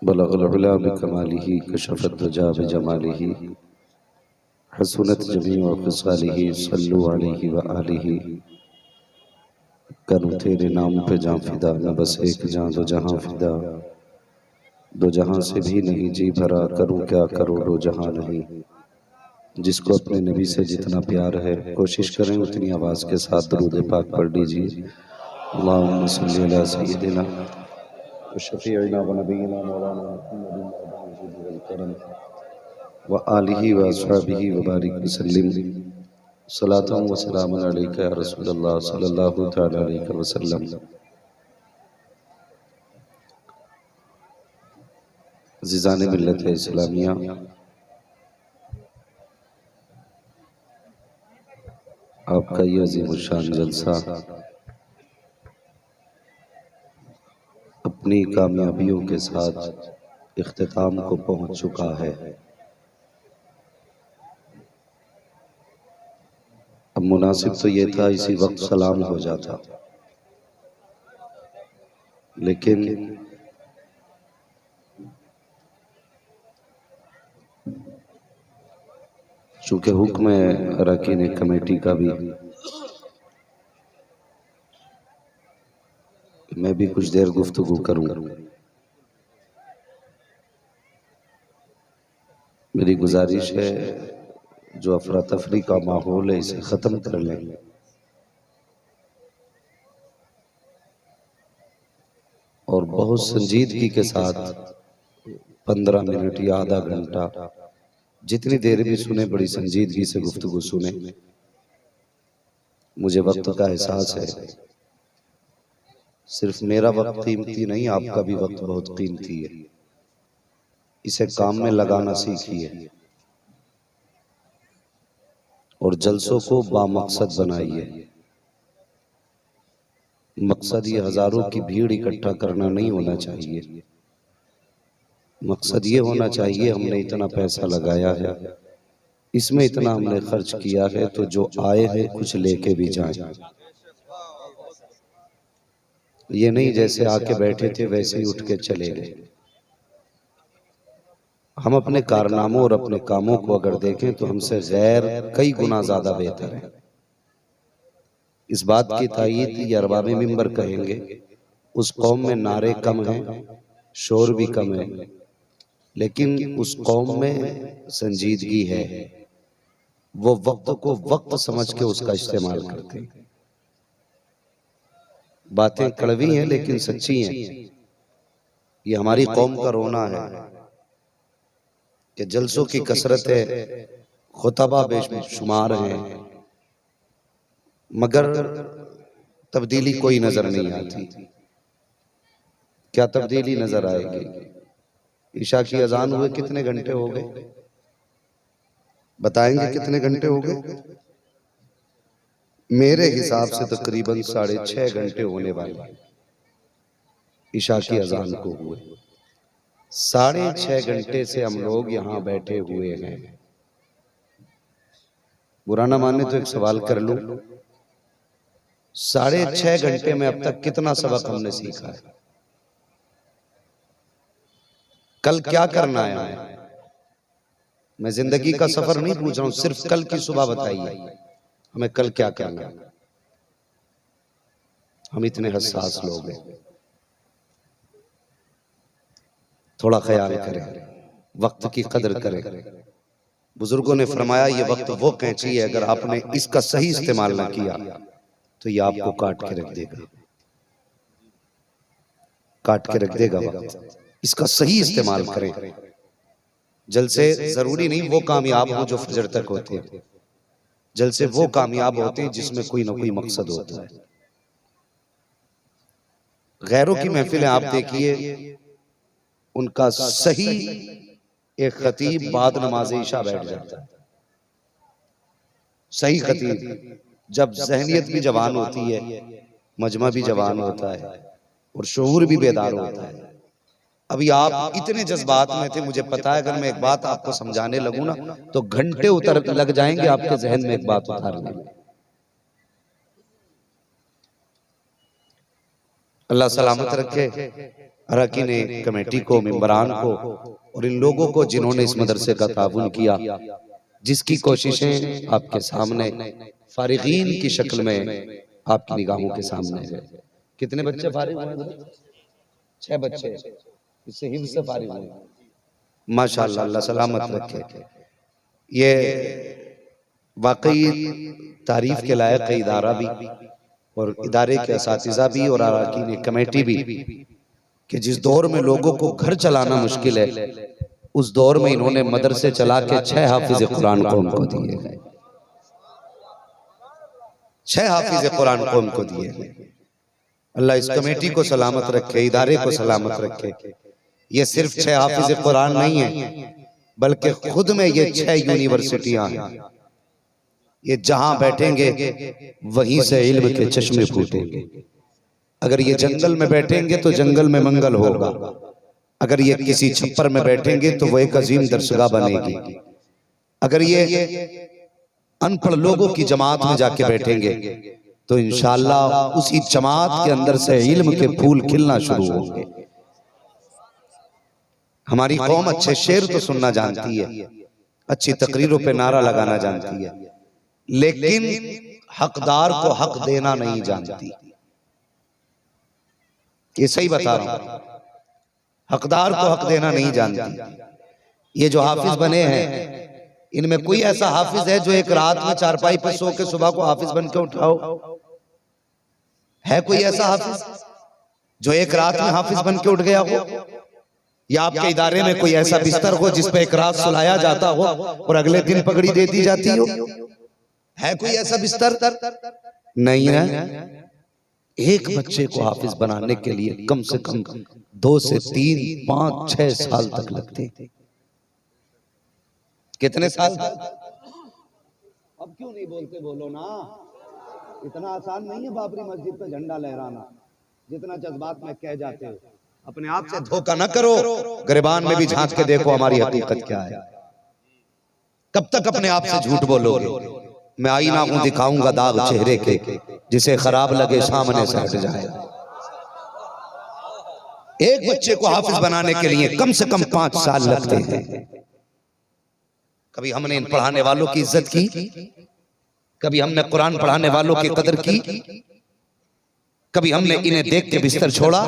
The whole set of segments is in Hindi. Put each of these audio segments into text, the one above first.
बलगल उला बिकमालिही कशफत दुजा बिजमालिही हसनत जमीउ खिसालिही सल्लु अलैहि व आलिही। करूँ तेरे नाम पे जां फिदा, न बस एक जां दो जहां फिदा। दो जहां से भी नहीं जी भरा, करूँ क्या करोड़ों जहां नहीं। जिसको अपने नबी से जितना प्यार है, कोशिश करें उतनी आवाज़ के साथ दरूद पाक पढ़ लीजिए। अल्लाहुम्मा सल्ली अला सय्यिदिना व शफीइना व नबीना मौलाना मुहम्मदिन वल करम व आलिहि व अस्हाबिहि व बारिक वसल्लिम। सलातन व सलामुन अलैका या रसूलल्लाह सल्लल्लाहु तआला अलैहि वसल्लम। अज़ीज़ान मिल्लत इस्लामिया, आपका ये अज़ीमुश्शान जलसा अपनी कामयाबियों के साथ इख्तिताम को पहुंच चुका है। अब मुनासिब तो ये था इसी वक्त सलाम हो जाता, लेकिन चूँकि हुक्म है अरकान कमेटी का भी, मैं भी कुछ देर गुफ्तगू करूँ। मेरी गुजारिश है, जो अफरा तफरी का माहौल है इसे ख़त्म कर लें। और बहुत संजीदगी के साथ 15 मिनट या आधा घंटा, जितनी देर भी सुने, बड़ी संजीदगी से गुफ्तगू सुने। मुझे वक्त का एहसास है, सिर्फ मेरा वक्त कीमती नहीं, आपका भी वक्त बहुत कीमती है। इसे काम में लगाना सीखिए और जलसों को बामकसद बनाइए। मकसद ये हजारों की भीड़ इकट्ठा करना नहीं होना चाहिए। मकसद ये होना चाहिए, हमने इतना पैसा लगाया है, इसमें इतना हमने खर्च किया है, तो जो आए हैं कुछ लेके भी जाएं। ये नहीं जैसे आके बैठे थे वैसे ही उठ के चले गए। हम अपने कारनामों और अपने कामों को अगर देखें तो हमसे गैर कई गुना ज्यादा बेहतर है। इस बात की तायीद ये अरबाबे मिंबर कहेंगे, उस कौम में नारे कम हैं, शोर भी कम है, लेकिन उस कौम में संजीदगी है। वो वक्त को वक्त समझ के उसका इस्तेमाल करते हैं। बातें कड़वी हैं लेकिन सच्ची हैं। ये हमारी कौम का रोना है कि जलसों की कसरत है, खुतबा बेशुमार हैं, मगर तब्दीली कोई नजर नहीं आती। क्या तब्दीली नजर आएगी? ईशा की अजान हुए कितने घंटे हो गए? बताएंगे कितने घंटे हो गए? मेरे हिसाब से तकरीबन 6.5 घंटे होने वाले ईशा की अजान को हुए। 6.5 घंटे से हम लोग यहाँ बैठे हुए हैं। बुरा ना माने तो एक सवाल कर लूं, 6.5 घंटे में अब तक कितना सबक हमने सीखा है? कल क्या करना है हमें? मैं जिंदगी का सफर नहीं पूछ रहा हूं, सिर्फ कल की सुबह बताइए हमें कल क्या करना है। हम इतने हसास लोग हैं, थोड़ा ख्याल करें, वक्त की कदर करें। बुजुर्गों ने फरमाया ये वक्त वो कैंची है, अगर आपने इसका सही इस्तेमाल ना किया तो ये आपको काट के रख देगा, काट के रख देगा वक्त। इसका सही इस्तेमाल करें। जलसे जरूरी नहीं वो कामयाब हो जो फजर तक होते हैं, जलसे वो कामयाब होते हैं जिसमें कोई ना कोई मकसद होता है। गैरों की महफिलें आप देखिए, उनका सही एक खतीब बाद नमाज इशा बैठ जाता है। सही खतीब, जब जहनियत भी जवान होती है, मजमा भी जवान होता है और शऊर भी बेदार होता है। अभी आप इतने जज्बात में थे, मुझे पता है अगर मैं एक बात आपको समझाने लगूं ना तो घंटे उतर लग जाएंगे आपके जहन में एक बात उतारने में। अल्लाह सलामत रखे अरकान कमेटी को, मेंबरान को और इन लोगों को जिन्होंने इस मदरसे का ताउन किया, जिसकी कोशिशें आपके सामने फारिगीन की शक्ल में आपकी निगाहों के सामने है। कितने बच्चे फारिग हुए? 6 बच्चे इससे हिफ्ज़ से फारिग हुए। माशाअल्लाह, अल्लाह सलामत रखे। ये वाकई तारीफ के लायक इदारा भी और इदारे के असातिज़ा भी और अरकान कमेटी भी कि जिस दौर में लोगों को घर चलाना मुश्किल है, उस दौर में इन्होंने मदरसे चला के 6 हाफिज कुरान कौम को दिए हैं। 6 हाफिज कुरान कौम को दिए हैं। अल्लाह इस कमेटी को सलामत रखे, इदारे को सलामत रखे। ये सिर्फ 6 हाफिज कुरान नहीं है, बल्कि खुद में ये 6 यूनिवर्सिटियां हैं। ये जहां बैठेंगे वहीं से इल्म के चश्मे फूटेंगे। अगर ये जंगल में बैठेंगे तो जंगल में मंगल होगा। अगर ये किसी छप्पर में बैठेंगे तो वह एक अजीम दरसगाह बनेगी। अगर ये अनपढ़ लोगों की जमात में जाके बैठेंगे तो इंशाअल्लाह उसी जमात के अंदर से इल्म के फूल खिलना शुरू होंगे। हमारी कौम अच्छे शेर तो सुनना जानती है, अच्छी तकरीरों पे नारा लगाना जानती है, लेकिन हकदार को हक देना नहीं जानती। ये सही बता रहा हूं, हकदार को हक देना नहीं जानती। ये जो हाफिज बने हैं, इनमें कोई ऐसा हाफिज है जो एक रात में चारपाई पे सो के सुबह को हाफिज बन के उठाओ? है कोई ऐसा हाफिज जो एक रात में हाफिज बन के उठ गया हो? या आपके इदारे में कोई ऐसा बिस्तर हो जिस पे एक रात सुलाया जाता हो और अगले दिन पगड़ी दे दी जाती हो? है कोई ऐसा बिस्तर? नहीं है। एक बच्चे को हाफिज बनाने के लिए कम से कम 2 से 3, 5, 6 साल तक लगते हैं। कितने साल? अब क्यों नहीं बोलते? बोलो ना। इतना आसान नहीं है बाबरी मस्जिद पे झंडा लहराना, जितना जज्बात में कह जाते हो। अपने आप से धोखा ना करो, गिरबान में भी झांक के देखो हमारी हकीकत क्या है। कब तक अपने आप से झूठ बोलोगे? मैं आईना हूं, दिखाऊंगा दाग चेहरे के, जिसे खराब लगे सामने से हट जाए। एक बच्चे को हाफिज बनाने के लिए कम से कम 5 साल लगते हैं। कभी हमने इन पढ़ाने वालों की इज्जत की? कभी हमने कुरान पढ़ाने वालों की कदर की? कभी हमने इन्हें देख के बिस्तर छोड़ा?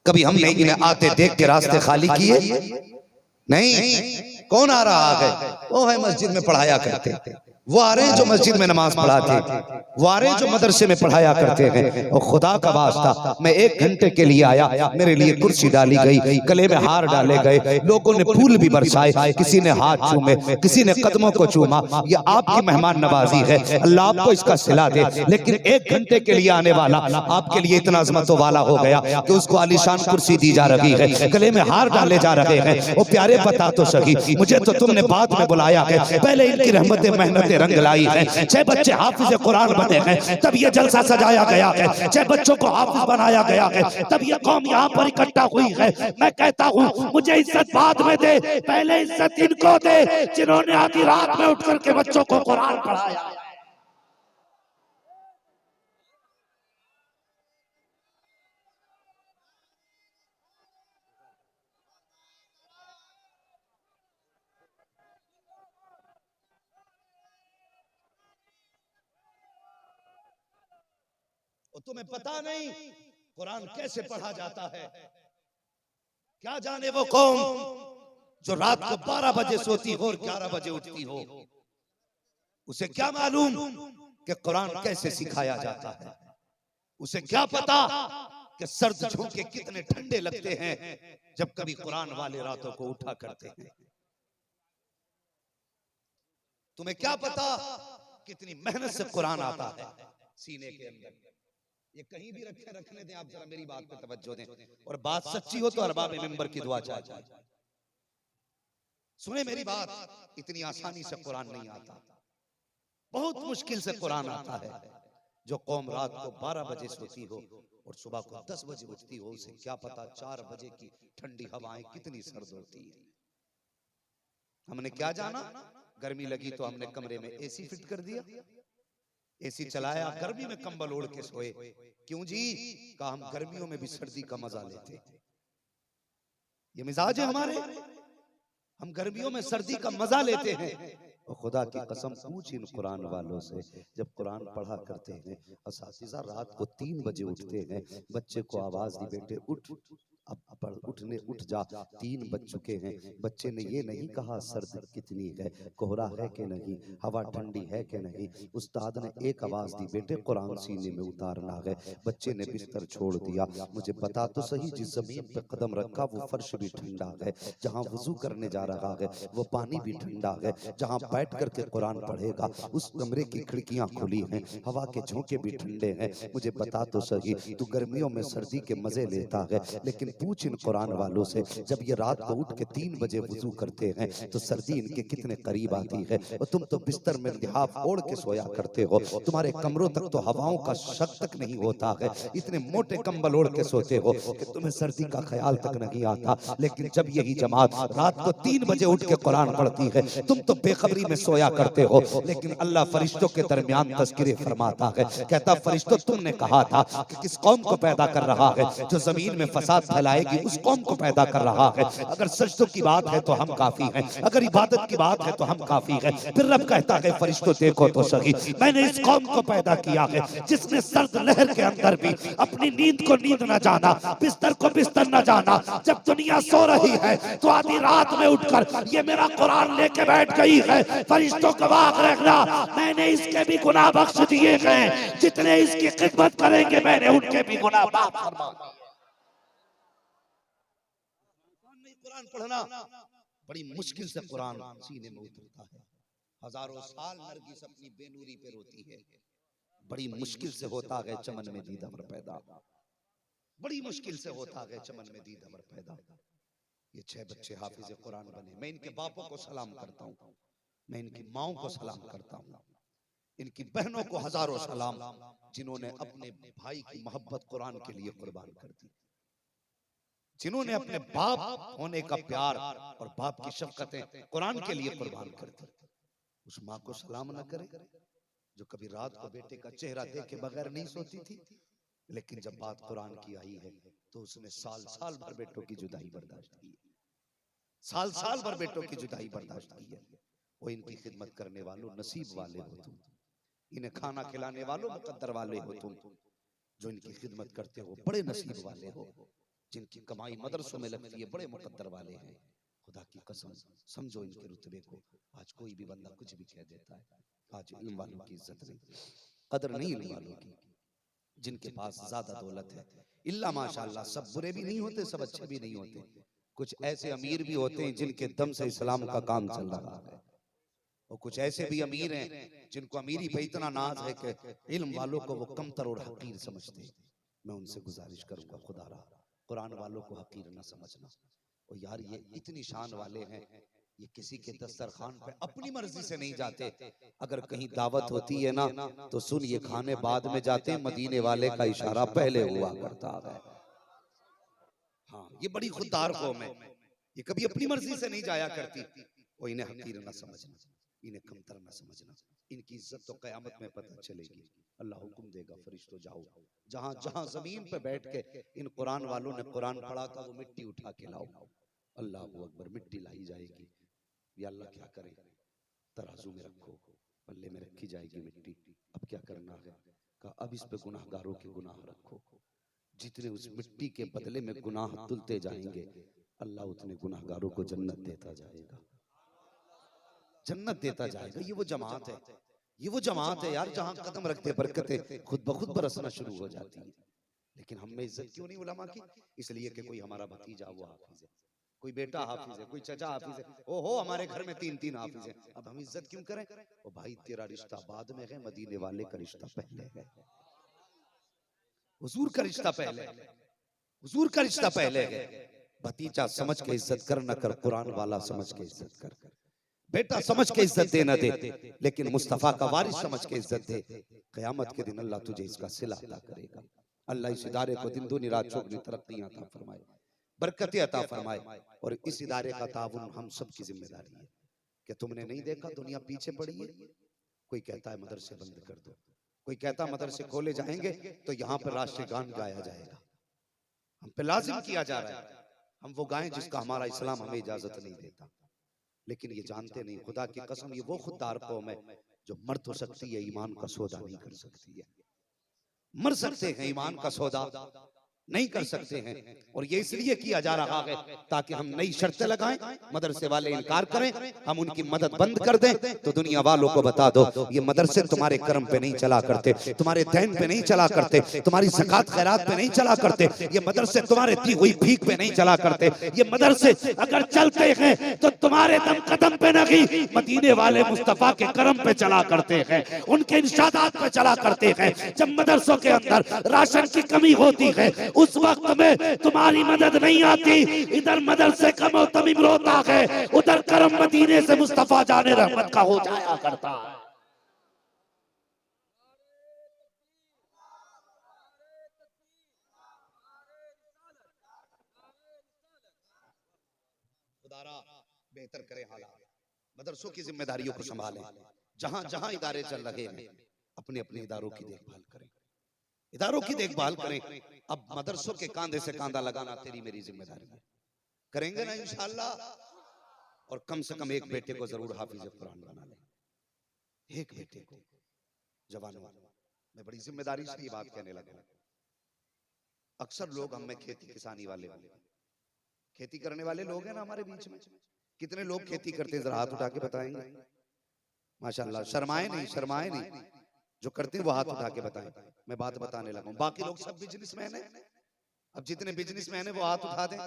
कभी हमने इन्हें आते देख के रास्ते खाली किए? नहीं। कौन आ रहा है? वो है मस्जिद में पढ़ाया करते, वो आ रहे हैं जो मस्जिद में नमाज पढ़ाते, वो आ रहे हैं जो मदरसे में पढ़ाया करते हैं। और खुदा का वास्ता, मैं 1 घंटे के लिए आया, मेरे लिए कुर्सी डाली गई, गले में हार डाले गए, लोगों ने फूल भी बरसाए, किसी ने हाथ चूमे, किसी ने कदमों को चूमा। ये आपकी मेहमान नवाजी है, अल्लाह आपको इसका सिला दे। लेकिन 1 घंटे के लिए आने वाला आपके लिए इतना अजमतों वाला हो गया कि उसको आलीशान कुर्सी दी जा रही है, गले में हार डाले जा रहे हैं। वो प्यारे बता तो सही, मुझे तो तुमने बाद में बुलाया है, पहले इनकी रहमतें मेहनतें रंग लाई है। 6 बच्चे हाफिज कुरान बने हैं, तब ये जलसा सजाया गया है। 6 बच्चों को हाफिज बनाया गया है, तब ये कौम यहाँ पर इकट्ठा हुई है। मैं कहता हूँ मुझे इज्जत बाद में दे, पहले इज्जत इनको दे जिन्होंने आधी रात में उठ करके बच्चों को कुरान पढ़ाया। तुम्हें पता नहीं कुरान कैसे पढ़ा जाता है? क्या जाने वो कौम जो रात को 12 बजे सोती हो और 11 बजे उठती हो, उसे क्या मालूम कि कुरान कैसे सिखाया जाता है? उसे क्या पता कि सर्द झोंके कितने ठंडे लगते हैं जब कभी कुरान वाले रातों को उठा करते हैं? तुम्हें क्या पता कितनी मेहनत से कुरान आता है सीने के अंदर? ये कहीं भी रखने दें, आप जरा मेरी बात पे तवज्जो दें, और बात सच्ची हो तो अरबाब मिंबर की दुआ चाहे। सुने मेरी बात, इतनी आसानी से कुरान नहीं आता, बहुत मुश्किल से कुरान आता है। जो कौम रात को 12 बजे सोती हो और सुबह को 10 बजे उठती हो, उसे क्या पता 4 बजे की ठंडी हवाएं कितनी सर्द होती है। हमने क्या जाना, गर्मी लगी तो हमने कमरे में एसी फिट कर दिया, एसी चलाया, गर्मी में कंबल ओढ़ के सोए। क्यों जी? कहा हम गर्मियों में भी सर्दी का मजा लेते। ये मिजाज है हमारे, हम गर्मियों में सर्दी का मजा लेते हैं। और खुदा की कसम पूछ इन कुरान वालों से, जब कुरान पढ़ा करते हैं असातिज़ा रात को 3 बजे उठते हैं, बच्चे को आवाज दी बेटे उठ, अब पढ़, उठ जा, 3 बज चुके हैं। बच्चे ने ये नहीं कहा सर्द कितनी है, कोहरा है कि नहीं, हवा ठंडी है कि नहीं। उस्ताद ने एक आवाज दी बेटे कुरान सीने में उतारना है। बच्चे ने बिस्तर छोड़ दिया। मुझे बता तो सही, जिस जमीन पे कदम रखा वो फर्श भी ठंडा है, जहाँ वजू करने जा रहा है वो पानी भी ठंडा है, जहाँ बैठ करके कुरान पढ़ेगा उस कमरे की खिड़कियां खुली हैं, हवा के झोंके भी ठंडे हैं। मुझे बता तो सही, तू गर्मियों में सर्दी के मजे लेता है, लेकिन पूछ इन कुरान वालों से, जब ये रात को उठ के 3 बजे वजू करते हैं तो सर्दी इनके कितने करीब आती है। और तुम तो बिस्तर में लिहाफ ओढ़ के सोया करते हो, तुम्हारे कमरों तक तो हवाओं का शक तक नहीं होता है, इतने मोटे कंबल ओढ़ के सोते हो कि तुम्हें सर्दी का ख्याल तक नहीं आता। लेकिन जब यही जमात रात को 3 बजे उठ के कुरान पढ़ती है, तुम तो बेखबरी में सोया करते हो। लेकिन अल्लाह फरिश्तों के दरमियान तज़किरे फरमाता है, कहता फरिश्तों तुमने कहा था कि किस कौम को पैदा कर रहा है जो जमीन में फसाद फैलाएगी, उस कौम को पैदा कर रहा है। अगर सजदों की बात है तो हम काफी हैं, अगर इबादत की बात है तो हम काफी हैं। फिर रब कहता है फरिश्तों देखो तो सही, मैंने इस कौम को पैदा किया है जिसने सर्द लहर के अंदर भी अपनी नींद को नींद न जाना, बिस्तर को बिस्तर न जाना। जब दुनिया सो रही है तो आधी रात में उठकर ये मेरा कुरान लेके बैठ गई है। फरिश्तों को वाक़ रखना, मैंने इसके भी गुनाह बख्श दिए हैं, जितने इसकी खिदमत करेंगे मैंने उनके भी गुनाह माफ फरमा दिए। कुरान पढ़ना बड़ी मुश्किल से कुरान सीने में उतरता है। हजारों साल नरगिस अपनी बेनूरी पे रोती है, बड़ी मुश्किल से होता है चमन में दीद अमर पैदा, बड़ी मुश्किल से होता है चमन में दीद अमर पैदा। ये 6 बच्चे हाफिज कुरान बने। मैं इनके बापों को सलाम करता हूँ, मैं इनकी माओं को सलाम करता हूँ, इनकी बहनों को हजारों सलाम, जिन्होंने अपने भाई की मोहब्बत कुरान के लिए कुर्बान कर दी, जिन्होंने अपने बाप होने का प्यार और बाप की शफकतें कुरान के लिए कुर्बान कर दी। उस माँ को सलाम न करे जो कभी रात को बेटे का चेहरा देखे बगैर नहीं सोती थी, लेकिन जब बात कुरान की आई है तो उसने साल साल भर बेटों की जुदाई बर्दाश्त की, साल साल भर बेटों की जुदाई बर्दाश्त की है। वो इनकी खिदमत करने वालों नसीब वाले हो तुम, इन्हें खाना खिलाने वालों मुकद्दर वाले हो तुम, जो इनकी खिदमत करते हो बड़े नसीब वाले हो, जिनकी कमाई मदरसों में लगती है बड़े मुकद्दर वाले हैं। खुदा की कसम समझो इनके रुतबे को। आज कोई भी बंदा कुछ भी कह देता है, आज इल्म वालों की इज्जत नहीं, कदर नहीं इल्म वालों की, जिनके पास ज्यादा दौलत है। इल्ला माशाअल्लाह, सब बुरे भी नहीं होते, सब अच्छे भी नहीं होते, कुछ ऐसे अमीर भी होते हैं जिनके दम से इस्लाम का काम चल रहा है, और कुछ ऐसे भी अमीर हैं जिनको अमीरी पे इतना नाज है कि इल्म वालों को वो कमतर और हकीर समझते हैं। मैं उनसे गुजारिश करूंगा खुदा रहा कुरान वालों को हकीर न समझना। और यार ये इतनी शान वाले हैं, ये किसी के दस्तरखान पे अपनी मर्जी से नहीं जाते। अगर कहीं दावत होती है ना तो सुन, ये खाने बाद में जाते हैं, मदीने वाले का इशारा पहले हुआ करता है। हाँ, ये बड़ी खुददार कौम है, ये कभी अपनी मर्जी से नहीं जाया करती। और इन्हें हकीर न समझना, इन्हें कमतर न समझना, इनकी इज्जत तो क़यामत में पता चलेगी। अल्लाह हुक्म देगा फरिश्तों जाओ, जहां जहां जमीन पे बैठ के इन कुरान वालों ने कुरान पढ़ा था वो मिट्टी उठा के लाओ। अल्लाह अकबर, मिट्टी लाई जाएगी। या अल्लाह क्या करे, तराजू में रखो, पल्ले में रखी जाएगी मिट्टी। अब क्या करना है? कहा अब इस पे गुनाहगारों के गुनाह रखो, जितने उस मिट्टी के बदले में गुनाह तुलते जाएंगे अल्लाह उतने गुनाहगारों को जन्नत देता जाएगा, जन्नत देता जाएगा। ये वो जमात है, ये वो जमात है यार जहां कदम रखते बरकतें खुद ब खुद बरसना शुरू हो जाती है। लेकिन हम में इज्जत क्यों नहीं उलमा की? इसलिए कि कोई हमारा भतीजा वो हाफिज है, कोई बेटा हाफिज है, कोई चचा हाफिज है, ओहो हमारे घर में 3-3 हाफिज है, अब हम इज्जत क्यों करें? ओ भाई तेरा रिश्ता बाद में है, मदीने वाले का रिश्ता पहले है, हुजूर का रिश्ता पहले है, हुजूर का रिश्ता पहले है। भतीजा समझ के इज्जत कर, न कर कुरान वाला समझ के इज्जत कर, बेटा समझ के इज्जत दे न दे, लेकिन मुस्तफा का वारिस समझ के इज्जत दे। क़यामत के दिन अल्लाह तुझे इसका सिला अता करेगा। अल्लाह इस इदारे को दिन दूनी रात चौगुनी तरक्कियां अता फरमाए, बरकतें अता फरमाए। और इस इदारे का ताउन हम सब की जिम्मेदारी है। कि तुमने नहीं देखा दुनिया पीछे पड़ी है, कोई कहता है मदरसे बंद कर दो, कोई कहता मदरसे खोले जाएंगे तो यहाँ पर राष्ट्रीय गान गाया जाएगा, हम पे लाजिम किया जा रहा है हम वो गाएं जिसका हमारा इस्लाम हमें इजाजत नहीं देता। लेकिन ये जानते नहीं, खुदा की कसम ये वो खुददार कौम है जो मर तो सकती है, ईमान का सौदा नहीं कर सकती है। मर सकते हैं, ईमान का सौदा नहीं कर सकते हैं। और ये इसलिए किया जा रहा है ताकि हम नई शर्तें लगाएं, मदरसे वाले इनकार करें, हम उनकी मदद बंद कर दें तो दुनिया वालों को बता दो ये मदरसे तुम्हारे कर्म पे नहीं चला करते, तुम्हारे दैन पे नहीं चला करते, तुम्हारी ज़कात खैरात पे नहीं चला करते, ये मदरसे तुम्हारे दी हुई भीख पे नहीं चला करते। ये मदरसे अगर चलते हैं तो तुम्हारे दम कदम पे नहीं, मदीने वाले मुस्तफा के कर्म पे चला करते हैं, उनके इरशादात पे चला करते हैं। जब मदरसों के अंदर राशन की कमी होती है उस वक्त में तुम्हारी मदद नहीं आती, इधर मदरसे का मोहतमिम रोता है, उधर करम मदीने से मुस्तफा जाने रहमत का हो जाया करता है। खुदारा बेहतर करे हालात, मदरसों की जिम्मेदारियों को संभालें, जहां जहां इदारे चल रहे हैं अपने अपने इदारों की देखभाल करें, इदारों की देखभाल करें। अब मदरसों के कांधे से कांधा लगाना तेरी मेरी जिम्मेदारी है, करेंगे ना इंशाअल्लाह। और कम से कम एक बेटे को जरूर हाफिज कुरान बना लें, एक बेटे को। जवानों, मैं बड़ी जिम्मेदारी से ये बात कहने लगा। अक्सर लोग हम में खेती किसानी वाले खेती करने वाले लोग हैं ना हमारे बीच में, कितने लोग खेती करते हैं जरा हाथ उठा के बताएंगे? माशाल्लाह, शर्माए नहीं, शर्माए नहीं, जो करते हैं वो हाथ उठा के बताएं। मैं बात बताने लगा हूं, बाकी लोग सब बिजनेसमैन हैं। अब जितने बिजनेसमैन हैं वो हाथ उठा दें,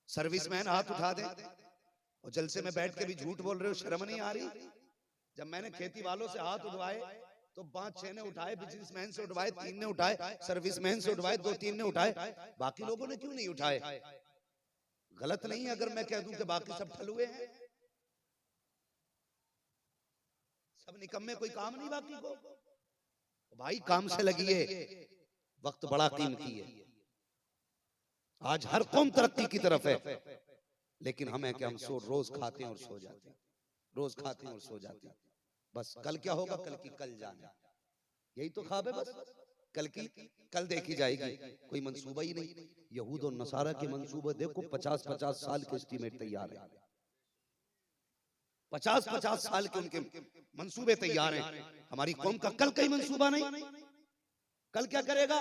सर्विसमैन हाथ उठा दें। और जलसे में बैठ के भी झूठ बोल रहे हो, शर्म नहीं आ रही? जब मैंने खेती वालों से हाथ उठवाए तो 5-6 ने उठाए, बिजनेसमैन से उठवाए 3 ने उठाए, सर्विसमैन से उठवाए 2-3 ने उठाए, बाकी लोगों ने क्यों नहीं उठाए? गलत नहीं है अगर मैं कह दूं कि बाकी सब ठलुए हैं, सब निकम्मे, कोई काम नहीं बाकी को। भाई काम से लगिए, वक्त बड़ा कीमती है। आज हर कौम तरक्की की तरफ है, लेकिन हमें क्या, हम रोज खाते हैं और सो जाते हैं, रोज खाते हैं और सो जाते हैं। बस कल क्या होगा, कल की कल जाने, यही तो ख्वाब है। बस कल की कल देखी जाएगी, कोई मंसूबा ही नहीं। यहूद और नसारा के मंसूबे देखो, 50-50 साल के एस्टीमेट तैयार है, 50-50 साल के उनके मंसूबे तैयार हैं। हमारी कौम का कल कहीं मंसूबा नहीं। कल क्या करेगा?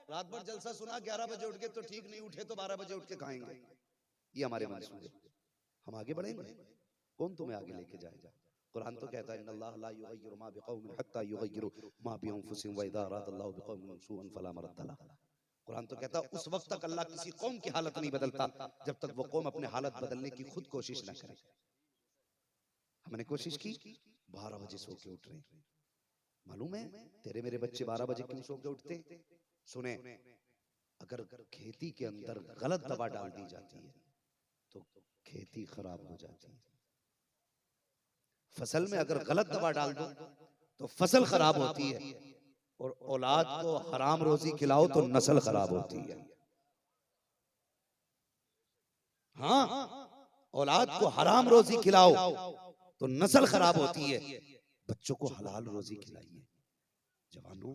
रात भर जलसा सुना, 11 बजे उठ के तो ठीक, नहीं उठे तो 12 बजे उठ के खाएंगे। ये हमारे मंसूबे। हम आगे बढ़ेंगे, कौन तुम्हें आगे लेके जाएगा? कुरान तो कहता है इन्नल्लाह ला युगय्यिरु मा बिकौमिन हत्ता युगय्यिरु मा बिअनफुसिहिम व इज़ा अरादल्लाहु बिकौमिन सूअन फला मरद्द लह। कुरान तो कहता है उस वक्त तक अल्लाह किसी कौम की हालत नहीं बदलता जब तक वो कौम अपने हालत बदलने की खुद कोशिश न करे। हमने कोशिश की, 12 बजे सो के उठ रहे हैं। मालूम है तेरे मेरे बच्चे 12 बजे क्यों सो के उठते? सुने, अगर खेती के अंदर गलत दवा डाल दी जाती है तो खेती खराब हो जाती है। फसल में अगर गलत दवा डाल दो तो फसल खराब होती है, और औलाद को हराम रोजी खिलाओ तो नस्ल खराब होती है। हाँ, औलाद को हराम रोजी खिलाओ तो नस्ल खराब होती है। बच्चों को हलाल रोजी खिलाइए। जवानों,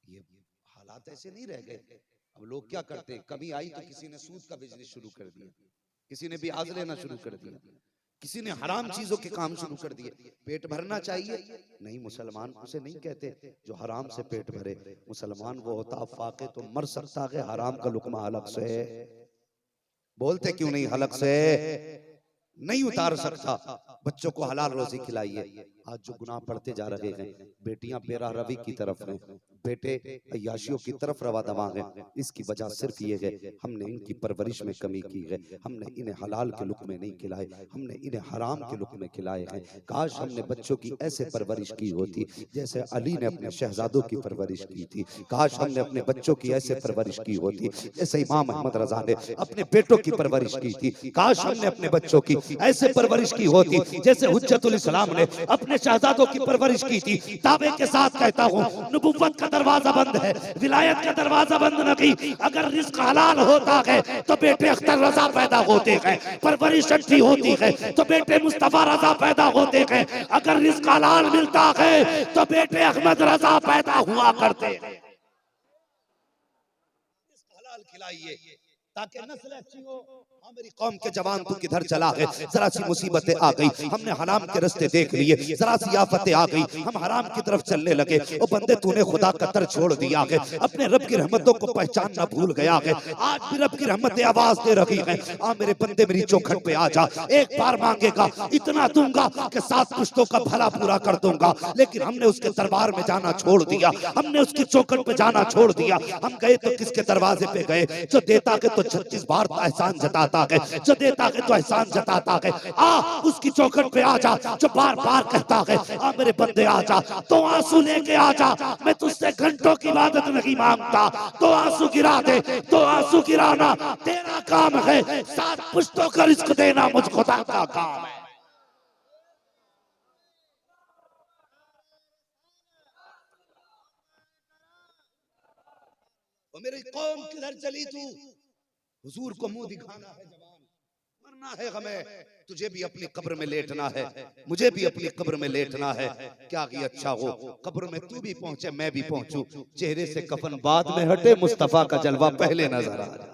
ये हालात ऐसे नहीं रह गए। अब लोग क्या करते हैं, कभी आई तो किसी ने सूद का बिजनेस शुरू कर दिया, किसी ने ब्याज लेना शुरू कर दिया, किसी ने हराम चीजों के काम शुरू कर दिए। पेट भरना चाहिए नहीं, मुसलमान उसे नहीं कहते जो हराम से पेट भरे। मुसलमान वो होता फाके तो मर सकता है, हराम का लुकमा हलक से, बोलते क्यों नहीं, हलक से नहीं उतार सकता। बच्चों को हलाल रोजी खिलाइए। आज जो गुनाह पढ़ते जा रहे हैं, बेटियां बेराह रवी की तरफ हैं, बेटे अय्याशियों की तरफ रवा दवा हैं, इसकी वजह सिर्फ ये है हमने इनकी परवरिश में कमी की है। हमने इन्हें हलाल के लुक़्मे नहीं खिलाए, हमने इन्हें हराम के लुक़्मे खिलाए हैं। काश हमने बच्चों की ऐसे परवरिश की होती जैसे अली ने अपने शहजादों की परवरिश की थी। काश हमने अपने बच्चों की ऐसे परवरिश की होती जैसे इमाम अहमद रजा ने अपने बेटों की परवरिश की थी। काश हमने अपने बच्चों की ऐसे परवरिश की होती जैसे हुज्जतुल इस्लाम ने अपने शहजादों की परवरिश की थी। दावे के साथ कहता हूँ, नबुव्वत का दरवाजा बंद है, विलायत का दरवाजा बंद नहीं। अगर रिस्क हलाल होता है तो बेटे अख्तर रजा पैदा होते हैं, परवरिश अच्छी होती है तो बेटे मुस्तफा रजा पैदा होते हैं। अगर रिस्क हलाल मिलता है तो बेटे अहमद रजा पैदा हुआ करते हैं। हलाल खिलाइए ताकि नस्ल अच्छी हो। हाँ मेरी कौम के जवान तू किधर चला है, जरा सी मुसीबतें आ गई, हमने हराम के रास्ते देख लिए, जरा सी आफतें आ गई, हम हराम की तरफ चलने लगे। ओ बंदे तूने खुदा का दर छोड़ दिया है, अपने रब की रहमतों को पहचानना भूल गया है। आज भी रब की रहमतें आवाज दे रही हैं, आ मेरे बंदे मेरी चौखट पे आ जा। एक बार मांगेगा इतना दूंगा कि 7 पुश्तों का भला पूरा कर दूंगा। लेकिन हमने उसके दरबार में जाना छोड़ दिया, हमने उसकी चौखट पे जाना छोड़ दिया। हम गए तो किसके दरवाजे पे गए? जो देता है तो 36 बार एहसान जताता है, जो देता है तो एहसान जताता है। आ उसकी चौखट पे आ जा, जो बार बार कहता है आ मेरे बंदे आ जा, तो आंसू लेके आ जा। मैं तुझसे घंटों की इबादत नहीं मांगता, तो आंसू गिरा दे, तो आंसू गिराना तेरा काम है। 7 पुश्तों का रिस्क देना मुझ खुदा का काम है। और मेरी कौम किधर चली तू? हुजूर को मुंह दिखाना है जवान, मरना है हमें, तुझे भी अपनी कब्र में लेटना है, मुझे भी अपनी कब्र में लेटना है। क्या कि अच्छा हो कब्र में तू भी पहुंचे मैं भी पहुंचूं, चेहरे से कफन बाद में हटे, मुस्तफा का जलवा पहले नजर आ जाए।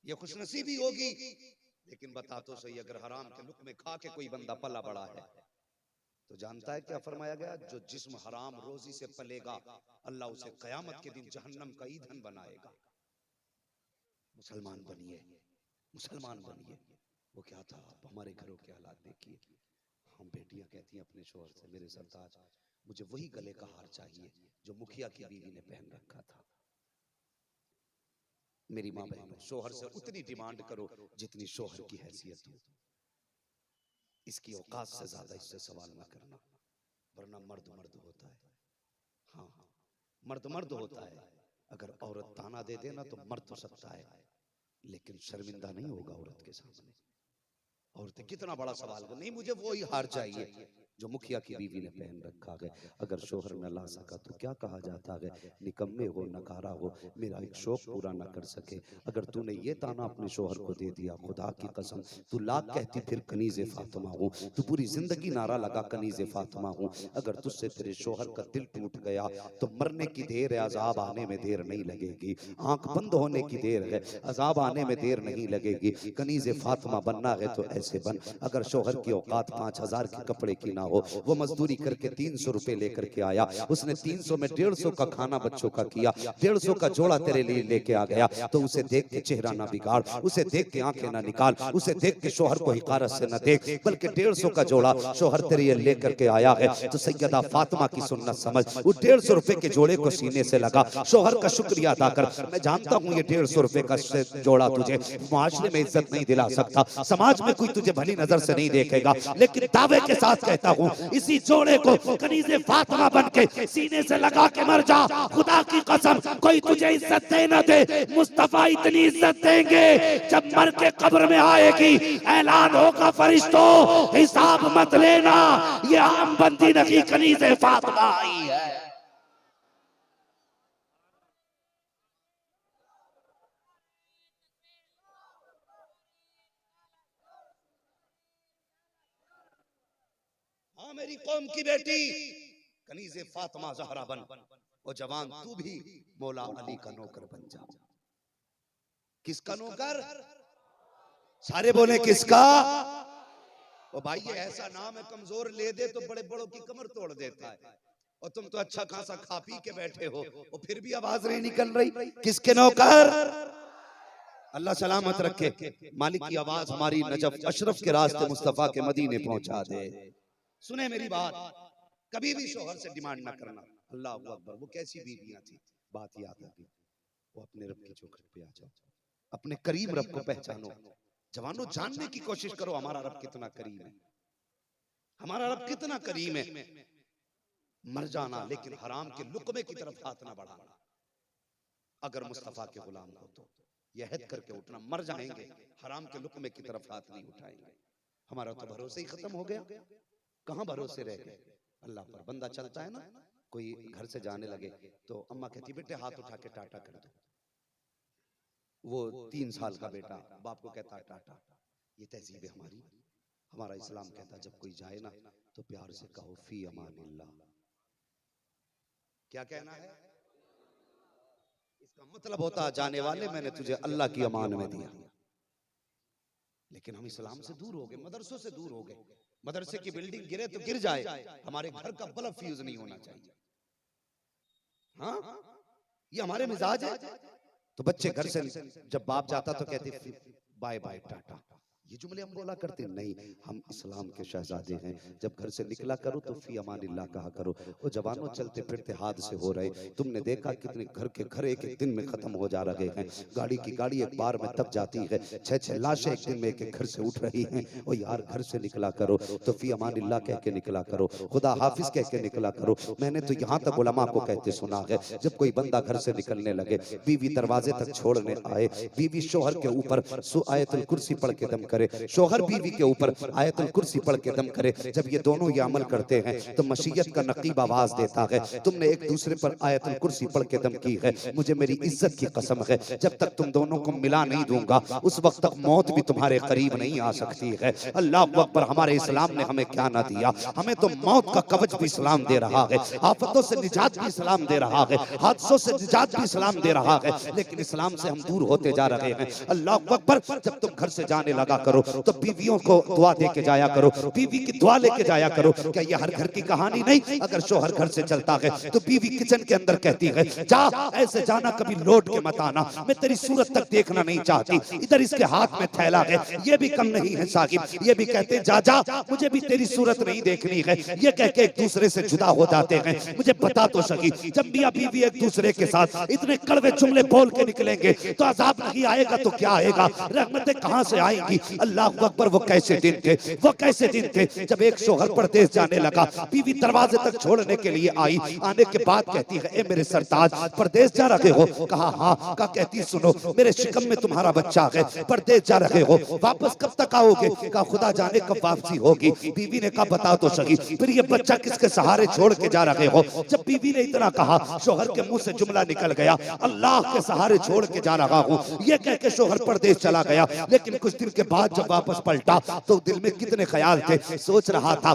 ये खुशनसीबी होगी। लेकिन बता तो सही, अगर हराम के लुक में खा के कोई बंदा पला बड़ा है तो जानता है क्या फरमाया गया? जो जिस्म हराम रोजी से पलेगा अल्लाह उसे कयामत के दिन जहन्नम का ईंधन बनाएगा। मुसलमान बनिए, मुसलमान बनिए। वो क्या था, आप हमारे घरों के हालात देखिए। हम बेटियां कहती हैं अपने शोहर से, मेरे सरताज मुझे वही गले का हार चाहिए जो मुखिया की बीवी ने पहन रखा था। मेरी माँ बहनों, शोहर से उतनी डिमांड करो जितनी शोहर की हैसियत हो। इसकी औकात से ज्यादा इससे सवाल ना करना, वरना मर्द मर्द होता है। हाँ मर्द मर्द होता है। अगर औरत ताना दे देना तो मर तो सकता है, लेकिन शर्मिंदा नहीं होगा औरत के सामने। औरतें कितना बड़ा सवाल कर, नहीं मुझे वो ही हार चाहिए जो मुखिया की बीवी ने पहन रखा है। अगर शोहर न ला सका तो क्या कहा जाता है? निकम्मे हो, नकारा हो, मेरा एक शौक पूरा न कर सके। अगर तूने ये ताना अपने शोहर को दे दिया, खुदा की कसम तू लाख कहती फिर कनीज़े फातिमा हूँ, तू पूरी जिंदगी नारा लगा कनीज़े फातिमा हूँ। अगर तुझसे तेरे शोहर का दिल टूट गया तो मरने की देर है, अजाब आने में देर नहीं लगेगी। आंख बंद होने की देर है, अजाब आने में देर नहीं लगेगी। कनीज़े फातिमा बनना है तो ऐसे बन। अगर शोहर की औकात 5000 के कपड़े की ना हो, वो मजदूरी करके 300 रुपए लेकर के आया, उसने 300 में 150 का खाना बच्चों का किया, 150 का जोड़ा तेरे लिए लेके आ गया, तो उसे देख के चेहरा ना बिगाड़, उसे देख के आंखें ना निकाल, उसे देख के शोहर को हिकारत से ना देख, बल्कि 150 का जोड़ा शोहर तेरे लिए लेकर के आया है तो सैयदा फातिमा की सुन्नत समझ। उस 150 रुपए के जोड़े को सीने से लगा, शोहर का शुक्रिया अदा कर। मैं जानता हूँ ये 150 रुपए का जोड़ा तुझे माशरे में इज्जत नहीं दिला सकता, समाज में कोई तुझे भली नजर से नहीं देखेगा, लेकिन दावे के साथ कहता हूँ इसी जोड़े को कनीज़े फातिमा बन के सीने से लगा के मर जा। खुदा की कसम कोई तुझे इज्जत दे न दे, मुस्तफा इतनी इज्जत देंगे जब मर के कब्र में आएगी ऐलान होगा फरिश्तों हिसाब मत लेना, ये आम बंदी नहीं कनीज़े फातिमा आई है। हाँ मेरी कौम की बेटी कनीज़े फातिमा ज़हरा बन, ओ जवान तू भी मौला अली का नौकर बन जा। किसका नौकर? सारे बोले किसका? ओ भाई ये ऐसा नाम है कमजोर ले दे तो बड़े बड़ों की कमर तोड़ देता है, और तुम तो अच्छा खासा खा पी के बैठे हो और फिर भी आवाज नहीं निकल रही। किसके नौकर? अल्लाह सलामत रखे, मालिक की आवाज हमारी नजफ अशरफ के रास्ते मुस्तफा के मदीने पहुंचा दे। सुने मेरी बात, कभी भी शोहर से डिमांड ना करना। अल्लाह अकबर, वो कैसी बीवियां थी, बात याद आ गई। वो अपने रब की चौखट पे आ जाओ, अपने करीम रब को पहचानो। जवानों जानने की कोशिश करो हमारा रब कितना करीम है, हमारा रब कितना करीम है। मर जाना लेकिन हराम के लुकमे की तरफ हाथ ना बढ़ाना। अगर मुस्तफा के गुलाम हो तो यह हद करके उठना, मर जाएंगे हराम के लुकमे की तरफ हाथ नहीं उठाएंगे। हमारा तो भरोसा ही खत्म हो गया, कहां भरोसे रह गए? अल्लाह पर बंदा चलता है ना, कोई घर से जाने लगे तो अम्मा कहती बेटे हाथ उठा के टाटा कर दो। वो 3 साल का बेटा बाप को कहता टाटा। ये तहजीब है हमारी। हमारा इस्लाम कहता जब कोई जाए ना तो प्यार से कहो फी अमानिल्लाह। क्या कहना है? इसका मतलब होता जाने वाले मैंने तुझे अल्लाह की अमान में दिया। लेकिन हम इस्लाम से दूर हो गए, मदरसों से दूर हो गए। मदरसे की बिल्डिंग गिरे तो गिर जाए, हमारे घर का बल्ब फ्यूज नहीं होना चाहिए। हाँ, ये हमारे मिजाज है। तो बच्चे घर से जब बाप जाता तो कहते बाय बाय टाटा। ये जुमले हम बोला करते नहीं। हम इस्लाम के शहजादे हैं। जब घर से निकला करो तो फी अमानिल्लाह कहा करो। वो जवानों चलते फिरते हादसे हो रहे, तुमने देखा कितने घर के घर एक एक दिन में खत्म हो जा रहे हैं। गाड़ी की गाड़ी एक बार में तब जाती है, 6-6 लाशें एक दिन में एक एक घर से उठ रही हैं। ओ यार, घर से निकला करो तो फी अमानिल्लाह कह के निकला करो, खुदा हाफिज कह के निकला करो। मैंने तो यहाँ तक उलमा को कहते सुना है, जब कोई बंदा घर से निकलने लगे, बीवी दरवाजे तक छोड़ने आए, बीवी शोहर के ऊपर आयतुल कुर्सी पढ़ के दम करे, शोहर बीवी के ऊपर आयतुल कुर्सी पढ़ के दम करे। जब ये दोनों ये अमल करते हैं तो मशीयत का नकीब आवाज देता है, तुमने एक दूसरे पर आयतुल कुर्सी पढ़ के दम की है, मुझे मेरी इज्जत की कसम है, जब तक तुम दोनों को मिला नहीं दूंगा उस वक्त तक मौत भी तुम्हारे करीब नहीं आ सकती है। अल्लाह अकबर। हमारे इस्लाम ने हमें क्या ना दिया, हमें तो मौत का कवच भी इस्लाम दे रहा है, आफतों से निजात भी इस्लाम दे रहा है, हादसों से निजात भी इस्लाम दे रहा है। लेकिन इस्लाम से हम दूर होते जा रहे हैं। अल्लाह अकबर। जब तुम घर से जाने लगा करो तो बीवियों को दुआ दे के जाया करो, बीवी की दुआ लेके जाया करो। क्या ये हर घर की कहानी नहीं? अगर शोहर घर से चलता है तो बीवी किचन के अंदर कहती है जा, ऐसे जाना, कभी लौट के मत आना, मैं तेरी सूरत तक देखना नहीं चाहती। इधर इसके हाथ में थैला है, ये भी कम नहीं है साहिब, ये भी कहते जा जा, मुझे भी तेरी सूरत नहीं देखनी है। ये कह के एक दूसरे से जुदा हो जाते हैं। मुझे बता तो सकी, जब मियां बीवी एक दूसरे के साथ इतने कड़वे जुमले बोल के निकलेंगे तो अजाब नहीं आएगा तो क्या आएगा? रहमतें कहां से आएंगी? अल्लाह अकबर। वो कैसे दिन थे, वो कैसे दिन थे जब एक शोहर परदेश जाने लगा, बीवी दरवाजे तक छोड़ने के लिए आई, आने के बाद कहती है ए मेरे सरताज परदेश जा रहे हो? कहा हाँ। कहा कहती सुनो, मेरे शिकम में तुम्हारा बच्चा है, परदेश जा रहे हो, वापस कब तक आओगे? कहा खुदा जाने कब वापसी होगी। बीवी ने कहा बता तो सही, फिर ये बच्चा किसके सहारे छोड़ के जा रहे हो? जब बीवी ने इतना कहा शोहर के मुंह से जुमला निकल गया, अल्लाह के सहारे छोड़ के जा रहा हूँ। ये कह के शोहर परदेश चला गया। लेकिन कुछ दिन के बाद जब वापस पलटा तो दिल में कितने ख्याल थे। सोच रहा था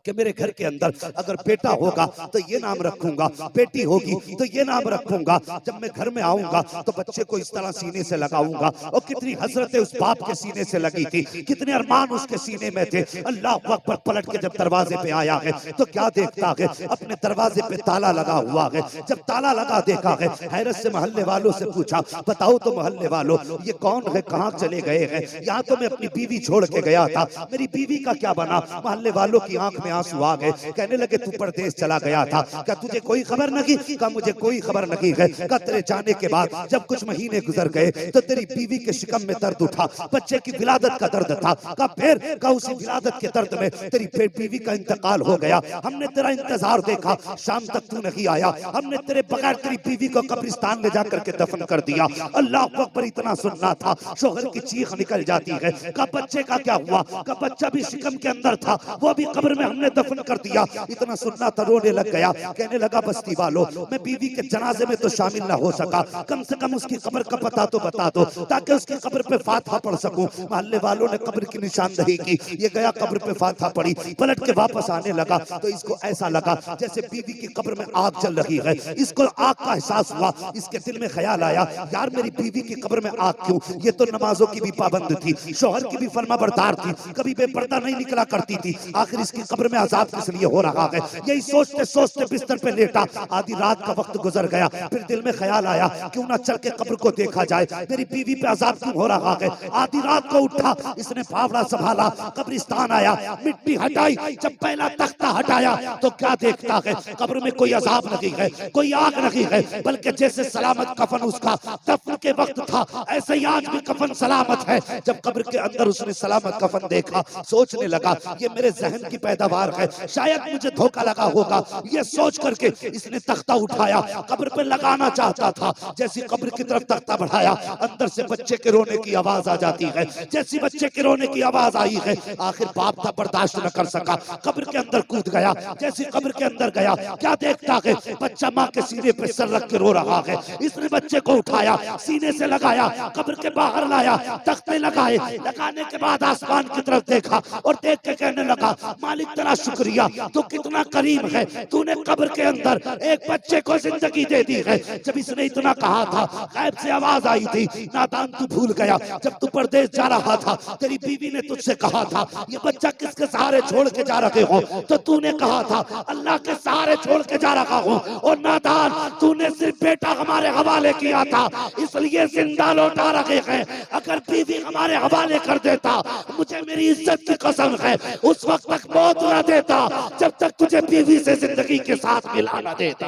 कि मेरे घर के अंदर अगर बेटा होगा तो ये नाम रखूंगा, बेटी होगी तो ये नाम रखूंगा। जब मैं घर में आऊंगा तो बच्चे को इस तरह सीने से लगाऊंगा। और कितनी हसरतें उस बाप के सीने से लगी थी, कितने अरमान उसके सीने में थे। अल्लाह अकबर। पलट के जब दरवाजे पे आया है तो क्या देखता है? अपने दरवाजे पे ताला लगा हुआ है। जब ताला लगा देखा है, हैरत से मोहल्ले वालों से पूछा बताओ तो मोहल्ले वालों ये कौन है, कहाँ चले गए हैं? यहाँ तो मैं अपनी बीवी छोड़ के गया था, मेरी बीवी का क्या बना? मोहल्ले वालों की आंख में आंसू आ गए। कहने लगे तू परदेश चला गया था, क्या तुझे कोई खबर नहीं? कहा मुझे कोई खबर नहीं है। कहा तेरे जाने के बाद जब कुछ महीने गुजर गए तो तेरी बीवी के शिकम में दर्द उठा, बच्चे की विलादत का दर्द था। कहा फिर? कहा उसी विलादत के दर्द में तेरी बीवी का इंतकाल हो गया। हमने तेरा इंतजार देखा, शाम तक तू नहीं आया, हमने तेरे बगैर तेरी बीवी को कब्रिस्तान ले जाकर के दफन कर दिया। अल्लाह अकबर। इतना सुनना था, शोहर की चीख निकल जाती है। कहा बच्चे का क्या हुआ? कहा बच्चा भी शिकम के अंदर था, वो भी कब्र में हमने दफन कर दिया। इतना सुनना था, रोने लग गया। कहने लगा बस्ती वालों, मैं बीवी के जनाजे में तो शामिल ना हो सका, कम से कम उसकी कब्र का पता तो बता दो ताकि उसकी कब्र पे फातिहा पढ़ सकूं। मोहल्ले वालों ने कब्र की निशानदही की, ये गया कब्र पे फातिहा पढ़ी, पलट के वापस आने लगा तो इसको ऐसा लगा जैसे बीवी की कब्र में आग जल रही है। इसको आग का एहसास हुआ। इसके दिल में ख्याल आया यार मेरी बीवी की कब्र में आग क्यों? ये तो नमाजों की भी पाबंद थी, शोहर की भी फरमाबरदार थी, कभी बेपर्दा नहीं निकला करती थी, आखिर इसकी कब्र में अजाब किस लिए हो रहा है? यही सोचते सोचते बिस्तर पे लेटा। आधी रात का वक्त गुजर गया, फिर दिल में ख्याल आया क्यों ना चल के कब्र को देखा जाए, मेरी बीवी पे अजाब क्यों हो रहा है? आधी रात को उठा, इसने फावड़ा संभाला, कब्रिस्तान आया, मिट्टी हटाई। जब पहला तख्ता हटाया तो क्या देखता है? कब्र में कोई अजाब नहीं है, कोई आग नहीं है, बल्कि जैसे सलामत कफन उसका दफन के वक्त था ऐसे ही आज भी कफन सलामत है। जब कब्र के अंदर उसने सलामत कफन देखा, सोचने लगा ये मेरे जहन की पैदावार गुनाहगार है, शायद मुझे धोखा लगा होगा, ये सोच करके इसने तख्ता उठाया, कब्र पे लगाना चाहता था। जैसी कब्र की तरफ तख्ता बढ़ाया, अंदर से बच्चे के रोने की आवाज आ जाती है। जैसी बच्चे के रोने की आवाज आई है, आखिर बाप था बर्दाश्त न कर सका, कब्र के अंदर कूद गया। जैसी कब्र के अंदर गया, क्या देखता है, बच्चा माँ के सीने पे सर रख के रो रहा है। इसने बच्चे को उठाया, सीने से लगाया, कब्र के बाहर लाया, तख्ते लगाए, लगाने के बाद आसमान की तरफ देखा और देख के कहने लगा, मालिक तेरा शुक्रिया, तू कितना करीम है, तूने कब्र के अंदर एक बच्चे को जिंदगी दे दी है। जब इसने इतना कहा था, गैब से आवाज आई थी, नादान तू भूल गया, जब तू परदेश जा रहा था तेरी बीवी ने तुझसे कहा था ये बच्चा किसके सहारे छोड़ के जा रहे हो, तो तूने कहा था अल्लाह के सहारे छोड़ के जा रहा हूं। और नादान, तूने सिर्फ बेटा हमारे हवाले किया था, इसलिए जिंदा लौटा रहे हैं। अगर बीवी हमारे हवाले कर देता, मुझे मेरी इज्जत की कसम है, उस वक्त तक मौत ना देता जब तक तुझे बीवी से जिंदगी के साथ मिला ना देता।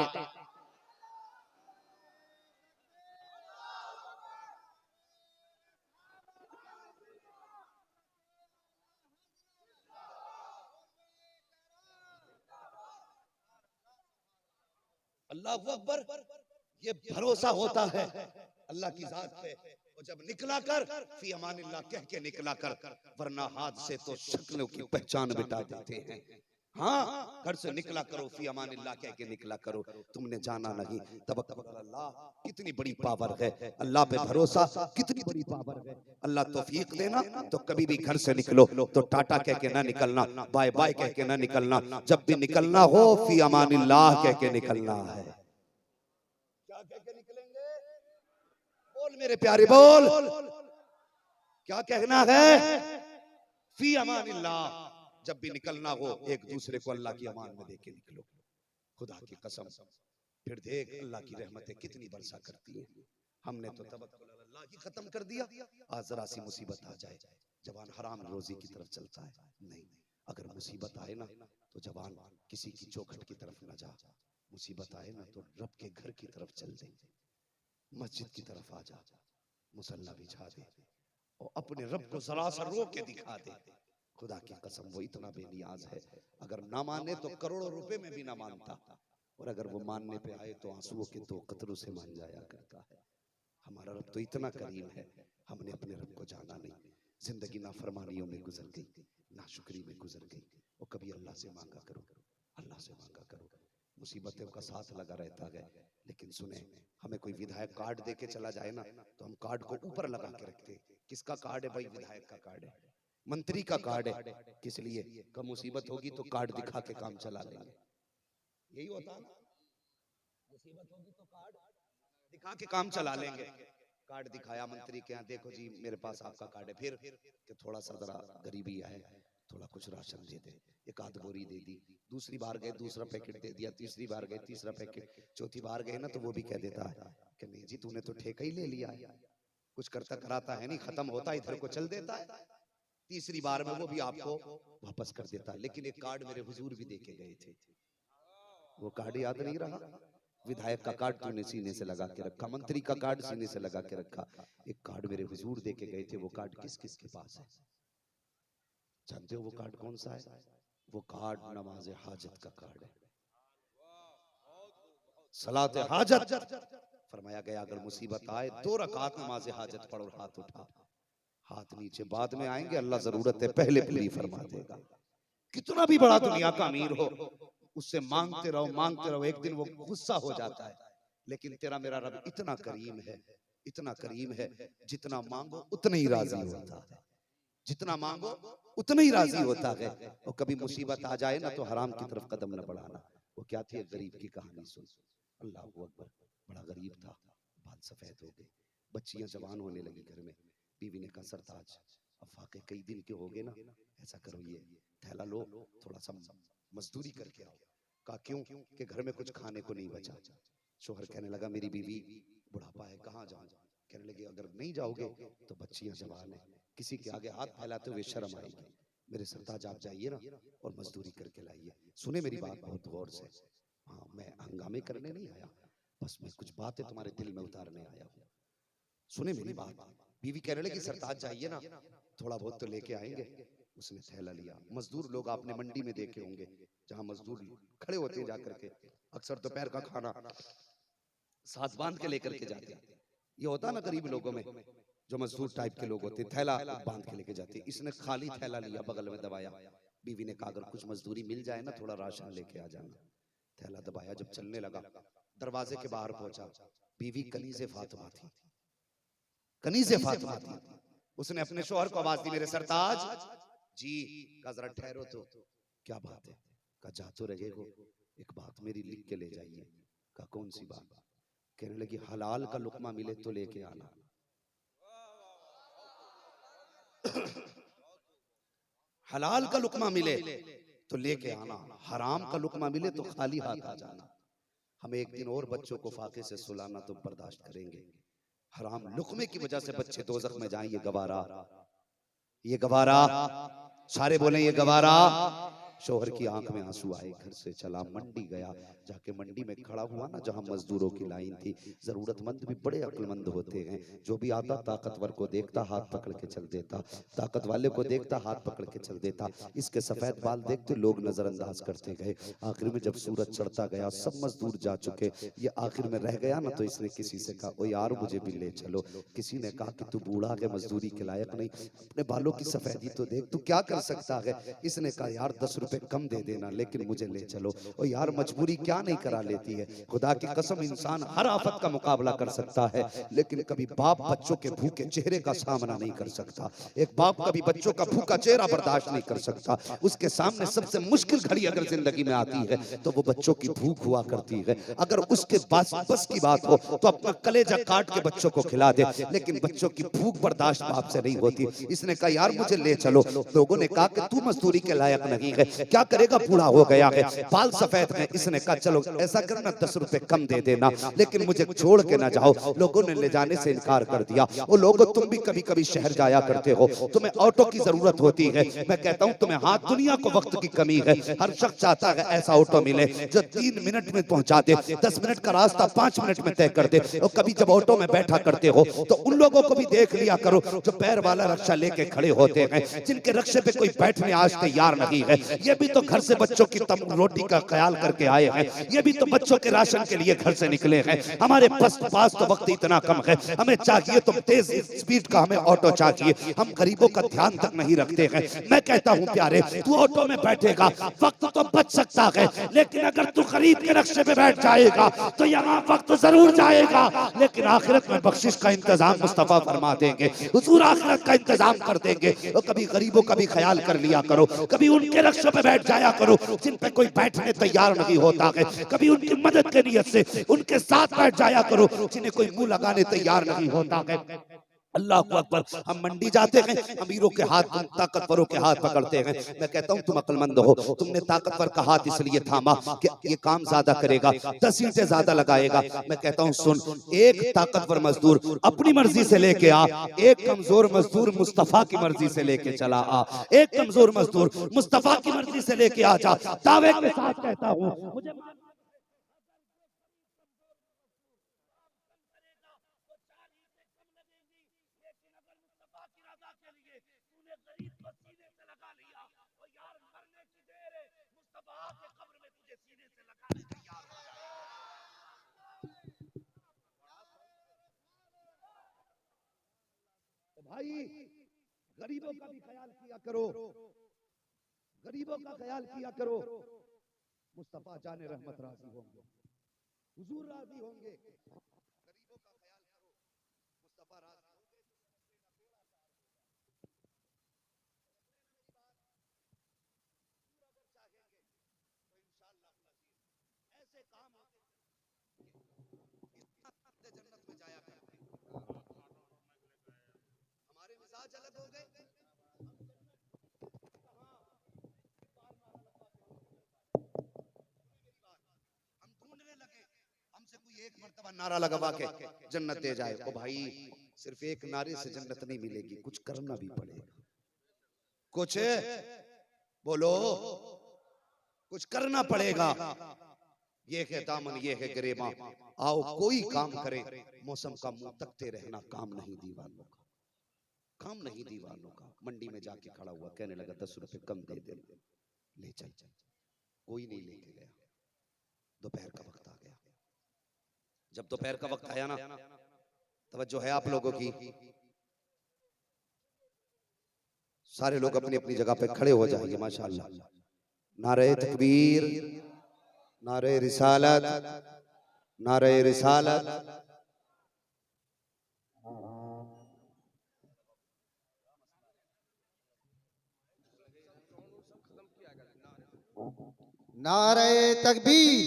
अल्लाह अकबर, ये भरोसा होता है अल्लाह की जात पे। और जब निकला कर फी अमानिल्लाह कह के निकला कर, वरना हाथ से तो शक्लों की पहचान बिटा देते हैं। हाँ, घर से निकला करो फी अमानिल्लाह कह के निकला करो, तुमने जाना नहीं तवक्कुल अल्लाह कितनी बड़ी पावर है, अल्लाह पे भरोसा कितनी बड़ी पावर है। अल्लाह तौफीक देना तो कभी भी घर से निकलो तो टाटा कह के ना निकलना, बाय बाय कह के ना निकलना, जब भी निकलना हो फी अमानिल्लाह कह के निकलना है। क्या कह के निकलेंगे? बोल मेरे प्यारे बोल, क्या कहना है? फी अमानिल्लाह। जब भी निकलना हो एक दूसरे को अल्लाह की अमान में देके निकलो। खुदा की कसम, फिर देख अल्लाह की रहमतें कितनी बरसा करती हैं। हमने तो तवक्कुल अल्लाह की खत्म कर दिया, आज जरा सी मुसीबत आ जाए जवान हराम रोजी की तरफ चलता है। नहीं, अगर मुसीबत आए ना तो जवान किसी की चौखट की तरफ ना जा, मुसीबत आए ना तो रब के घर की तरफ चल दे, मस्जिद की तरफ आ जा, मुसल्ला बिछा दे और अपने रब को जरा सा रो के दिखा दे। खुदा की कसम वो इतना बेनियाज है, अगर ना माने तो करोड़ों रुपए में भी ना मानता, और अगर वो मानने पे आए तो आंसुओं के 2 कतरों से मान जाया करता है। हमारा रब तो इतना करीम है, हमने अपने रब को जाना नहीं। जिंदगी नाफरमानियों में गुजर गई, नाशुक्री में गुजर गई। और कभी अल्लाह से मांगा करो, अल्लाह से मांगा करो। मुसीबतों का साथ लगा रहता है, लेकिन सुने, हमें कोई विधायक कार्ड दे के चला जाए ना तो हम कार्ड को ऊपर लगा के रखते। किसका कार्ड है भाई? विधायक का कार्ड है, मंत्री का कार्ड है। किस लिए? कब मुसीबत होगी तो कार्ड दिखा के काम चला लेंगे। यही होता है ना, मुसीबत होगी तो कार्ड दिखा के काम चला लेंगे। कार्ड दिखाया मंत्री के यहाँ, देखो जी मेरे पास आपका कार्ड है, फिर कि थोड़ा सा जरा गरीबी है, थोड़ा कुछ राशन दे दे, एक आध बोरी दे दी। दूसरी बार गए दूसरा पैकेट दे दिया, तीसरी बार गए तीसरा पैकेट, चौथी बार गए ना तो वो भी कह देता है कि नहीं जी तूने तो ठेका ही ले लिया है, कुछ करता कराता है नहीं, खत्म होता इधर को चल देता है। तीसरी बार में वो भी आपको वापस कर देता है। लेकिन एक कार्ड मेरे हुजूर भी देके गए थे, वो कार्ड याद नहीं रहा? विधायक का कार्ड तूने सीने से लगा के रखा, मंत्री का कार्ड सीने से लगा के रखा, एक कार्ड मेरे हुजूर देके गए थे। वो कार्ड किस किस के पास है? जानते हो वो कार्ड कौन सा है? वो कार्ड नमाज हाजत का कार्ड है, सलात हाजत। फरमाया गया अगर मुसीबत आए 2 रकात नमाज हाजत पढ़ो, हाथ उठा, हाथ नीचे, बाद में आएंगे, अल्लाह जरूरत है पहले पूरी फरमा देगा। कितना भी बड़ा दुनिया का अमीर हो, उससे मांगते रहो मांगते रहो, एक दिन वो गुस्सा हो जाता है। लेकिन तेरा मेरा रब इतना करीम है, इतना करीम है, जितना मांगो उतना ही राजी होता है, जितना मांगो उतना ही राजी होता है। और कभी मुसीबत आ जाए ना तो हराम की तरफ कदम न बढ़ाना। वो क्या थी? एक गरीब की कहानी सुन। अल्लाह अकबर, बड़ा गरीब था, बाल सफेद हो गई, बच्चियां जवान होने लगी घर में। बीवी ने कहा सरताज अब वाकई कई दिन के हो गए ना, ऐसा करो ये थैला लो, थोड़ा सा मजदूरी करके आओ। कहा क्यों? कि घर में कुछ खाने को नहीं बचा। शोहर कहने लगा मेरी बीवी बुढ़ापा है, कहाँ जाऊं? कहने लगे अगर नहीं जाओगे तो बच्चियां जवान है, किसी के आगे हाथ फैलाते हुए शर्म आएगी। मेरे सरताज आप जाइए ना और मजदूरी करके लाइए। सुने मेरी बात बहुत गौर से, हाँ मैं हंगामे करने नहीं आया, बस मैं कुछ बातें तुम्हारे दिल में उतारने आया हूँ। सुने मेरी बात। बीवी कहने लगी सरताज जाइए ना, थोड़ा बहुत तो लेके आएंगे। उसने थैला लिया। मजदूर लोग आपने मंडी में देखे होंगे, जहां मजदूर खड़े होते हैं जाकर के, अक्सर दोपहर का खाना साथ बांध के लेकर के जाते हैं। ये होता ना गरीब लोगों में, जो मजदूर टाइप के लोग होते हैं, थैला बांध के लेके जाते हैं। इसने खाली थैला लिया, बगल में दबाया। बीवी ने कहा अगर कुछ मजदूरी मिल जाए ना, थोड़ा राशन लेके आ जाना। थैला दबाया, जब चलने लगा दरवाजे के बाहर पहुंचा। बीवी कनीज़े फातिमा थी, कनीज़े फातिमा थी। उसने अपने शौहर को आवाज दी, मेरे सरताज जी। कहा जरा ठहरो तो, क्या बात है? कहा जा तो रहे हो, एक बात मेरी लिख के ले जाइए। कहा कौन सी बात? कहने लगी हलाल का लुकमा मिले तो लेके आना। हलाल का लुकमा मिले तो लेके आना, हराम का लुकमा मिले तो खाली हाथ आ जाना। हम एक दिन और बच्चों को फाके से सुलाना तो बर्दाश्त करेंगे, हराम लुकमे की वजह से बच्चे दोजख में जाएं, ये गवारा, ये गवारा। सारे बोले ये गवारा। शोहर की आंख में आंसू आए, घर से चला, मंडी गया। जाके मंडी में खड़ा हुआ ना, जहां मजदूरों की लाइन थी। जरूरतमंद भी बड़े अक्लमंद होते हैं, जो भी आता ताकतवर को देखता हाथ पकड़ के चल देता, ताकत वाले को देखता हाथ पकड़ के चल देता। इसके सफेद बाल देखते लोग नजरअंदाज करते गए। आखिर में जब सूरज चढ़ता गया, सब मजदूर जा चुके, ये आखिर में रह गया ना, तो इसने किसी से कहा ओ यार मुझे भी ले चलो। किसी ने कहा कि तू बूढ़ा है, मजदूरी के लायक नहीं, अपने बालों की सफेदी तो देख, तू क्या कर सकता है? इसने कहा यार 10 रुपए कम दे देना, लेकिन मुझे ले चलो। और यार मजबूरी क्या नहीं करा लेती है। खुदा की कसम, इंसान हर आफत का मुकाबला कर सकता है, लेकिन कभी बाप बच्चों के भूखे चेहरे का सामना नहीं कर सकता। एक बाप कभी बच्चों का भूखा चेहरा बर्दाश्त नहीं कर सकता। उसके सामने सबसे मुश्किल घड़ी अगर जिंदगी में आती है तो वो बच्चों की भूख हुआ करती है। अगर उसके बस की बात हो तो अपना कलेजा काट के बच्चों को खिला दे, लेकिन बच्चों की भूख बर्दाश्त बाप से नहीं होती। इसने कहा यार मुझे ले चलो। लोगों ने कहा कि तू मजदूरी के लायक नहीं है, क्या करेगा, बूढ़ा हो गया है, बाल सफेद है। इसने कहा चलो ऐसा करना 10 रुपए कम दे देना, लेकिन मुझे छोड़ के ना जाओ। लोगों ने ले जाने से इनकार कर दिया। वो लोगों, तुम भी कभी कभी शहर जाया करते हो, तुम्हें ऑटो की जरूरत होती है। मैं कहता हूं तुम्हें हाथ, दुनिया को वक्त की कमी है। हर शख्स चाहता है ऐसा ऑटो मिले जो 3 मिनट में पहुंचा दे, 10 मिनट का रास्ता 5 मिनट में तय कर दे। और कभी जब ऑटो में बैठा करते हो तो उन लोगों को भी देख लिया करो जो पैर वाला रक्षा लेके खड़े होते हैं, जिनके रक्षे पे कोई बैठने आज तैयार नहीं है। ये भी तो घर से बच्चों की रोटी का ख्याल करके आए हैं, ये भी तो बच्चों के राशन के लिए घर से निकले हैं। हमारे पास तो वक्त इतना कम है, हमें चाहिए तो तेज स्पीड का हमें ऑटो चाहिए, हम गरीबों का ध्यान तक नहीं रखते हैं। मैं कहता हूं प्यारे, तू ऑटो में बैठेगा वक्त तो बच सकता है, लेकिन अगर तू गरीब के रक्षे पे बैठ जाएगा तो यहाँ वक्त जरूर जाएगा, लेकिन आखिरत में बख्शिश का इंतजाम मुस्तफा फरमा देंगे, हुजूर आखिरत का इंतजाम कर देंगे। तो कभी गरीबों का भी ख्याल कर लिया करो, कभी उनके रक्षों पे बैठ जाया करो जिन पे कोई बैठने तैयार नहीं होता है, कभी उनकी मदद के नियत से उनके साथ बैठ जाया करो जिन्हें कोई मुंह लगाने तैयार नहीं होता है। अल्लाह हू अकबर। हम मंडी जाते हैं, अमीरों के हाथ, ताकतवरों के हाथ पकड़ते हैं। मैं कहता हूं तुम अक्लमंद हो, तुमने ताकतवर का हाथ इसलिए थामा कि ये काम ज्यादा करेगा, 10 ईंटें ज्यादा लगाएगा। मैं कहता हूं सुन, एक ताकतवर मजदूर अपनी मर्जी से लेके आ, एक कमजोर मजदूर मुस्तफा की मर्जी से लेके चला आ। एक कमजोर मजदूर मुस्तफा की मर्जी से लेके आ जा। दावे के साथ कहता हूं, मुझे भाई गरीबों का भी ख्याल किया करो, गरीबों का ख्याल किया करो। मुस्तफा जाने रहमत राजी होंगे, हुजूर राजी होंगे। गरीबों का ख्याल करो, मुस्तफा राजी होंगे। अगर चाहेंगे तो इंशाअल्लाह ऐसे काम जन्नत में जाया करते। हमारे मिजाज अलग हो गए। हम ढूंढने लगे, हमसे कोई एक मर्तबा नारा लगवा के जन्नत दे जाए। ओ भाई, सिर्फ एक नारे से जन्नत नहीं मिलेगी, कुछ करना भी पड़ेगा। कुछ बोलो, कुछ करना पड़ेगा। ये है दामन, ये है गिरेबां, आओ कोई काम करें, मौसम का मुंह तकते रहना काम नहीं दीवानों का। काम नहीं दीवानों का। मंडी में जाके खड़ा हुआ, कहने लगा 10 रुपए कम दे दे, ले चल। कोई नहीं लेके गया। दोपहर का वक्त आ गया। जब दोपहर का वक्त आया ना, तवज्जो है आप लोगों की, सारे लोग अपनी अपनी जगह पे खड़े हो जाएंगे माशाअल्लाह। नारे तकबीर, नारे रिसालत, नारे रिसालत। नारे तकबीर,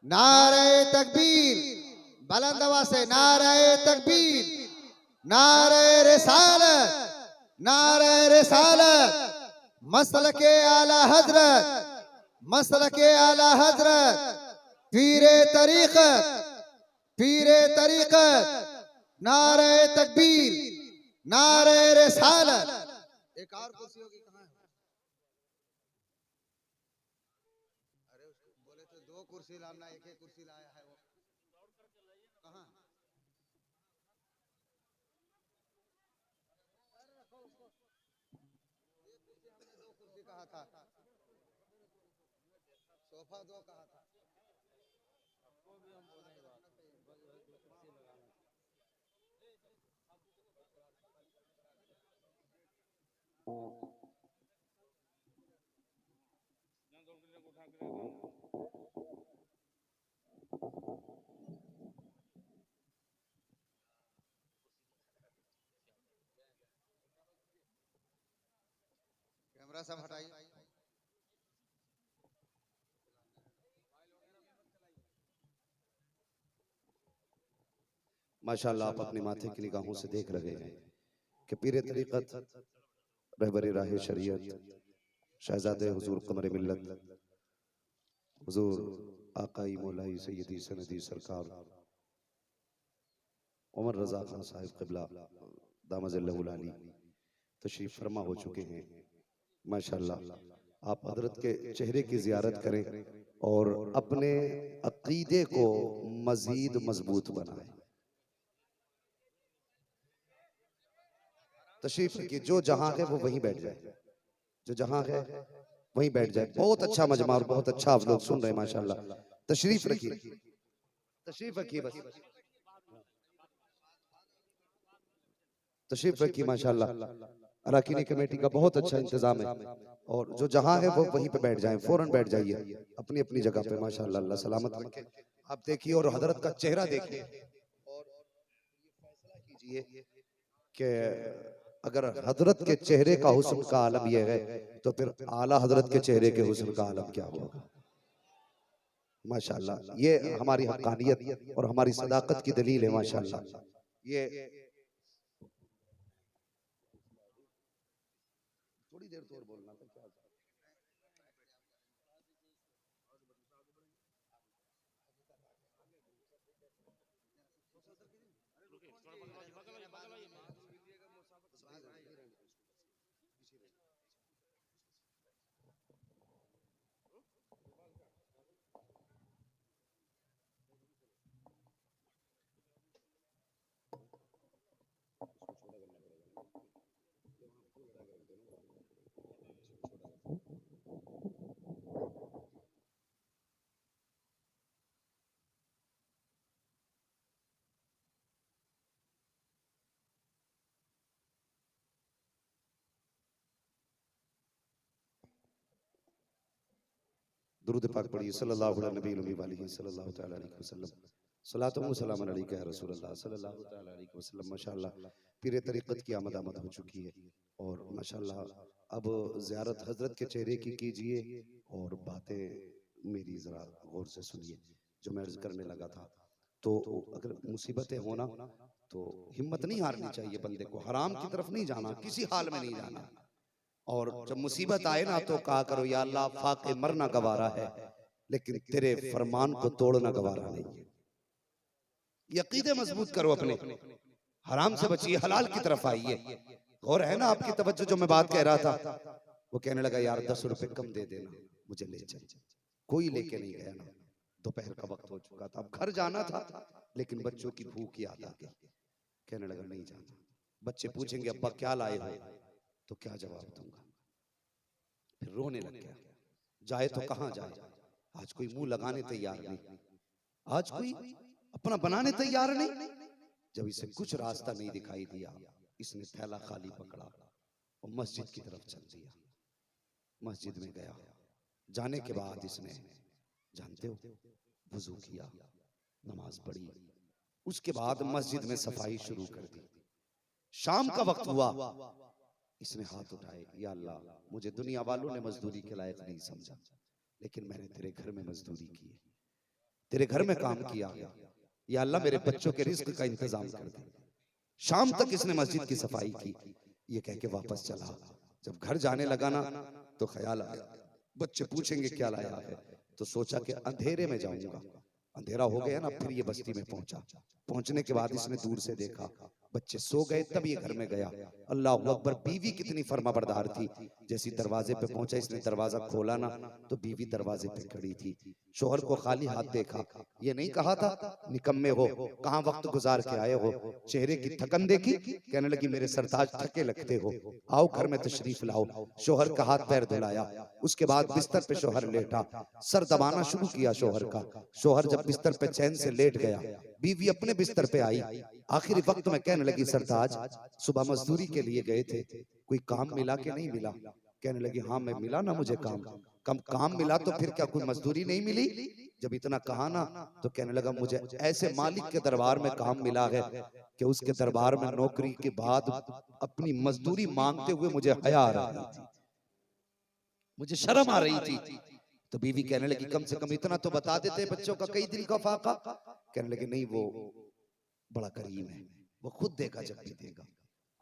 नारे तकबीर, बुलंद आवाज से नारे तकबीर, नारे रिसालत, नारे रिसालत, मसल के आला हजरत, मसल के आला हजरत, पीरे तरीकत, पीरे तरीकत, नारे तकबीर, नारे रिसालत। एक और कुर्सी होगी, कहाँ है? अरे उसको बोले तो 2 कुर्सी लाना, एक एक कुर्सी लाया है वो, कहाँ? ये कुर्सी हमने 2 कुर्सी कहा था, सोफा 2 कहा था। कैमरा सब हटाइए। माशाअल्लाह आप अपने माथे की निगाहों से देख रहे हैं कि पीरे तरीकत, रहबरे राह शरीयत, शहजादे हुजूर कमर मिल्लत, हुजूर आकाई मौलाई सैयदी सनदी सरकार उमर रजा खान साहिब क़िबला दामज़ल्लहुल आली तशरीफ फरमा हो चुके हैं। माशाअल्लाह आप हजरत के चेहरे की ज़ियारत करें और अपने अकीदे को मजीद मजबूत बनाएं। तशरीफ रखिए, जो जहां है वो वहीं बैठ जाए, जो जहां है वहीं बैठ जाए। बहुत अच्छा मजमा और बहुत अच्छा आप लोग सुन रहे हैं माशाअल्लाह। तशरीफ रखिए, तशरीफ रखिए, बस तशरीफ रखिए माशाअल्लाह। अराकीनी कमेटी का बहुत अच्छा इंतजाम है और जो जहां है वो वहीं पे बैठ जाएं, फौरन बैठ जाइए अपनी अपनी जगह पे माशाअल्लाह। अल्लाह सलामत रखे। आप देखिए और हजरत का चेहरा देखिए और फैसला कीजिए कि अगर हजरत के चेहरे का हुस्न का आलम यह है तो फिर आला हजरत के चेहरे के हुस्न का आलम क्या होगा। माशाअल्लाह ये हमारी हक्कानियत और हमारी सदाकत की दलील है माशाअल्लाह। ये थोड़ी देर तो और बोलना था क्या। दुरूद पाक पढ़िए सल्लल्लाहु अलैहि वसल्लम। सलातो व सलाम अलैका या रसूलल्लाह सल्लल्लाहु तआला अलैहि वसल्लम। माशाअल्लाह पीरे तरीक़त की आमद हो चुकी है और माशाअल्लाह अब ज़ियारत हजरत के चेहरे की कीजिए और बातें मेरी ज़रा गौर से सुनिए। जो मैं अर्ज़ करने लगा था, तो अगर मुसीबतें हो ना तो हिम्मत नहीं हारनी चाहिए बंदे को, हराम की तरफ नहीं जाना, किसी हाल में नहीं जाना। और जब मुसीबत आए ना तो कहा करो या अल्लाह फाके मरना गवारा है लेकिन तेरे फरमान को तोड़ना गवारा नहीं है। यकीदे मजबूत करो अपने, हराम से बचिए, हलाल की तरफ आइए। और है ना आपकी तवज्जो जो मैं बात कह रहा था, वो कहने लगा यार 10 रुपए कम दे देना, मुझे ले चल। कोई लेके नहीं गया ना, दोपहर का वक्त हो चुका था, अब घर जाना था लेकिन बच्चों की भूख याद आ गई। कहने लगा नहीं जाना, बच्चे पूछेंगे अब्बा क्या लाए हो, तो क्या जवाब दूंगा? फिर रोने लग गया। जाए तो कहां जाए, आज कोई मुंह लगाने तैयार नहीं, आज कोई अपना बनाने तैयार नहीं। जब इसे कुछ रास्ता नहीं दिखाई दिया, इसने थैला खाली पकड़ा और मस्जिद की तरफ चल दिया। मस्जिद में गया, जाने के बाद इसने, जानते हो, वुजू किया, नमाज पढ़ी, उसके बाद मस्जिद में सफाई शुरू कर दी। शाम का वक्त हुआ, इसने हाथ उठाए, या अल्लाह, मुझे दुनिया वालों ने मजदूरी के लायक नहीं समझा, लेकिन मैंने तेरे घर में मजदूरी की, तेरे घर में काम किया, या अल्लाह मेरे बच्चों के रिस्क का इंतजाम कर दे। शाम तक इसने मस्जिद की सफाई की, ये कह के वापस चला। जब घर जाने लगा ना, तो ख्याल आया बच्चे पूछेंगे क्या लाया है, तो सोचा कि अंधेरे में जाऊंगा। अंधेरा हो गया ना, फिर ये बस्ती में पहुंचा। पहुंचने के बाद इसने दूर से देखा बच्चे सो गए, तब ये घर में गया। अल्लाह अकबर, बीवी कितनी फर्माबरदार थी। जैसी दरवाजे पे पहुंचा, इसने दरवाजा खोला ना, तो बीवी दरवाजे पे खड़ी थी। शोहर को खाली हाथ देखा, ये नहीं कहा था निकम्मे हो, कहां वक्त गुजार के आए हो, चेहरे की थकन देखी, कहने लगी मेरे सरताज थके लगते हो, आओ घर में तशरीफ लाओ। शोहर का हाथ पैर धुलाया, उसके बाद बिस्तर पे शोहर लेटा, सर दबाना शुरू किया शोहर का। शोहर जब बिस्तर पे चैन से लेट गया, बीवी अपने बिस्तर पे आई। आखिरी वक्त में कहने लगी सरताज, सुबह मजदूरी के लिए गए थे, कोई काम मिला कि नहीं मिला? कहने लगी हाँ मैं मिला ना, मुझे काम मिला, तो फिर क्या कोई मजदूरी नहीं मिली? जब इतना कहा ना, तो कहने लगा मुझे ऐसे मालिक के दरबार में काम मिला है कि उसके दरबार में नौकरी के बाद अपनी मजदूरी मांगते हुए मुझे हया आ रही थी, मुझे शर्म आ रही थी। तो बीवी कहने लगी कम से कम इतना तो बता देते, बच्चों का कई दिन का फाका। कहने लगे नहीं, वो बड़ा करीम है, वो खुद देगा जब भी देगा,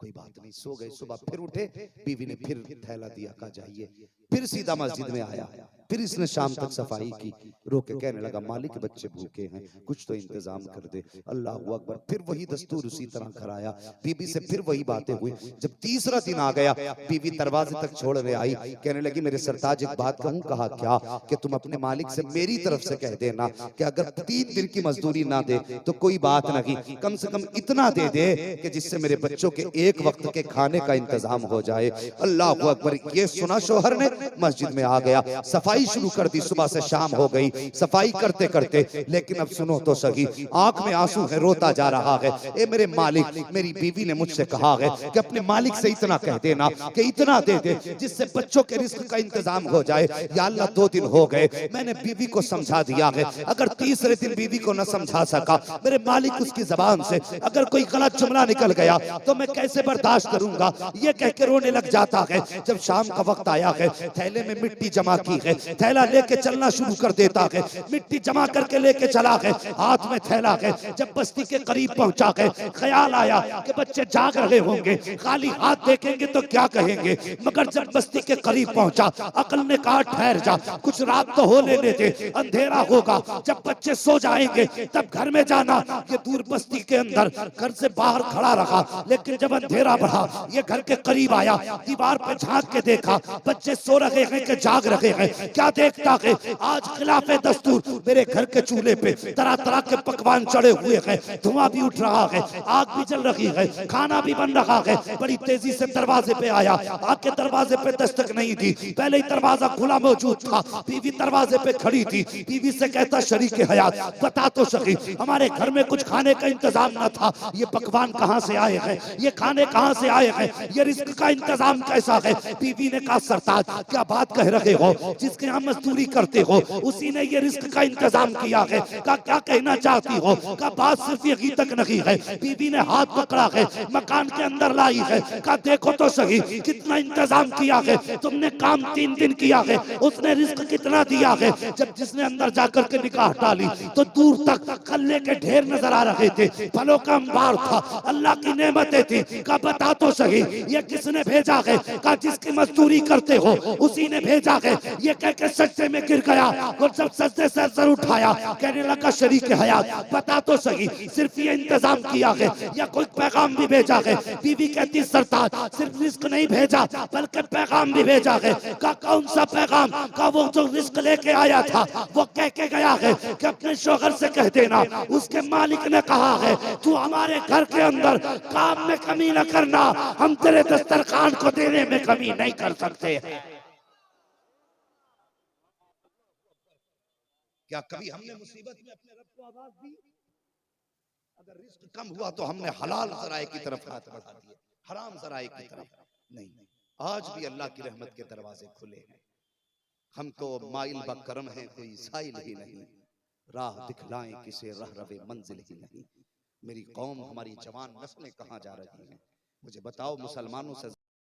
कोई बात नहीं। सो गए, सुबह फिर उठे, बीवी ने फिर थैला दिया, कहा जाइए। फिर सीधा मस्जिद में आया, फिर इसने शाम तक सफाई की। रो के कहने लगा मालिक बच्चे भूखे हैं, कुछ तो इंतजाम कर दे। अल्लाह अकबर, फिर वही दस्तूर उसी तरह कराया। बीवी से फिर वही बातें हुई। जब तीसरा दिन आ गया, बीवी दरवाजे तक छोड़ने आई, कहने लगी मेरे सरताज एक बात कहूं? कहा क्या? कि तुम अपने मालिक से मेरी तरफ से कह देना कि अगर 3 दिन की मजदूरी ना दे तो कोई बात नहीं, कम से कम इतना दे दे कि जिससे मेरे बच्चों के एक वक्त के खाने का इंतजाम हो जाए। अल्लाह अकबर, ये सुना शोहर ने, मस्जिद में आ गया, सफाई शुरू कर दी। सुबह से शाम हो गई सफाई करते करते, लेकिन अब सुनो तो सही, आंख में आंसू है, रोता जा रहा है। ए मेरे मालिक, मेरी बीवी ने मुझसे कहा है कि अपने मालिक से इतना कह देना कि इतना दे दे जिससे बच्चों के रिस्क का इंतजाम हो जाए। या अल्लाह 2 दिन हो गए, मैंने बीवी को समझा दिया है, अगर तीसरे दिन बीवी को न समझा सका, मेरे मालिक उसकी जबान से अगर कोई गलत जुमला निकल गया तो मैं कैसे बर्दाश्त करूंगा, ये कह के रोने लग जाता है। जब शाम का वक्त आया है, थैले में मिट्टी जमा की है, थैला लेके चलना शुरू कर देता है, मिट्टी जमा करके लेके चला है, हाथ में थैला है। जब बस्ती के करीब पहुंचा है, ख्याल आया कि बच्चे जाग रहे होंगे, खाली हाथ देखेंगे तो क्या कहेंगे। मगर जब बस्ती के करीब पहुंचा, अकल ने कहा ठहर जा, कुछ रात तो हो लेने दे, अंधेरा होगा, जब बच्चे सो जाएंगे तब घर में जाना। ये दूर बस्ती के अंदर घर से बाहर खड़ा रहा, लेकिन जब अंधेरा बढ़ा, ये घर के करीब आया, दीवार पे झांक के देखा, बच्चे सो रहे हैं कि जाग रहे हैं। क्या देखता है, आज खिलाफे दस्तूर मेरे घर के चूल्हे पे तरह तरह के पकवान चढ़े हुए हैं, धुआं भी उठ रहा है, आग भी जल रही है, खाना भी बन रहा है। बड़ी तेजी से दरवाजे पे आया, आके दरवाजे पे दस्तक नहीं दी, पहले ही दरवाजा खुला मौजूद था। बीवी दरवाजे पे खड़ी थी, बीवी से कहता शरीक हयात बता तो सही, हमारे घर में कुछ खाने का इंतजाम न था, ये पकवान कहां से आए हैं, ये खाने कहां से आए हैं, ये रिस्क का इंतजाम कैसा है। बीवी ने कहा सरताज क्या बात कह रहे हो, जिसके यहाँ मजदूरी करते हो उसी ने ये रिस्क का इंतजाम किया है। का क्या कहना चाहती हो? का बात सिर्फ यही तक नहीं है। बीवी ने हाथ पकड़ा है, मकान के अंदर लाई है, का देखो तो सही कितना इंतजाम किया है तुमने, काम 3 दिन किया है, उसने रिस्क कितना दिया है। जब जिसने अंदर जाकर के निकाह डाली तो दूर तक कल्ले के ढेर नजर आ रहे थे, फलों का अंबार था, अल्लाह की नेमतें थी। का बता तो सही ये किसने भेजा है? का जिसकी मजदूरी करते हो उसी ने भेजा है। ये कह के सजदे में गिर गया और जब सजदे से सर उठाया कहने लगा शरीक हयात बता तो सही सिर्फ ये इंतजाम किया है या कोई पैगाम भी भेजा है? बीवी कहती सरताज सिर्फ रिस्क नहीं भेजा बल्कि पैगाम भी भेजा है। का कौन सा पैगाम? का वो जो रिस्क लेके आया था वो कह के गया है कि अपने शौहर से कह देना उसके मालिक ने कहा है तू हमारे घर के अंदर काम में कमी न करना, हम तेरे दस्तरखान को देने में कमी नहीं कर सकते हैं। क्या कभी हमने मुसीबत में अपने रब को आवाज दी? अगर रिस्क कम हुआ तो हमने हलाल ज़राए की तरफ हाथ बढ़ा दिए, हराम ज़राए की तरफ नहीं। आज भी अल्लाह की रहमत के दरवाजे खुले हैं। हम तो माइल ब करम है कोई साइल ही नहीं, राह दिखलाएं किसे रह रवे मंजिल ही नहीं। मेरी कौम हमारी जवान नस्लें कहाँ जा रही हैं? मुझे बताओ मुसलमानों से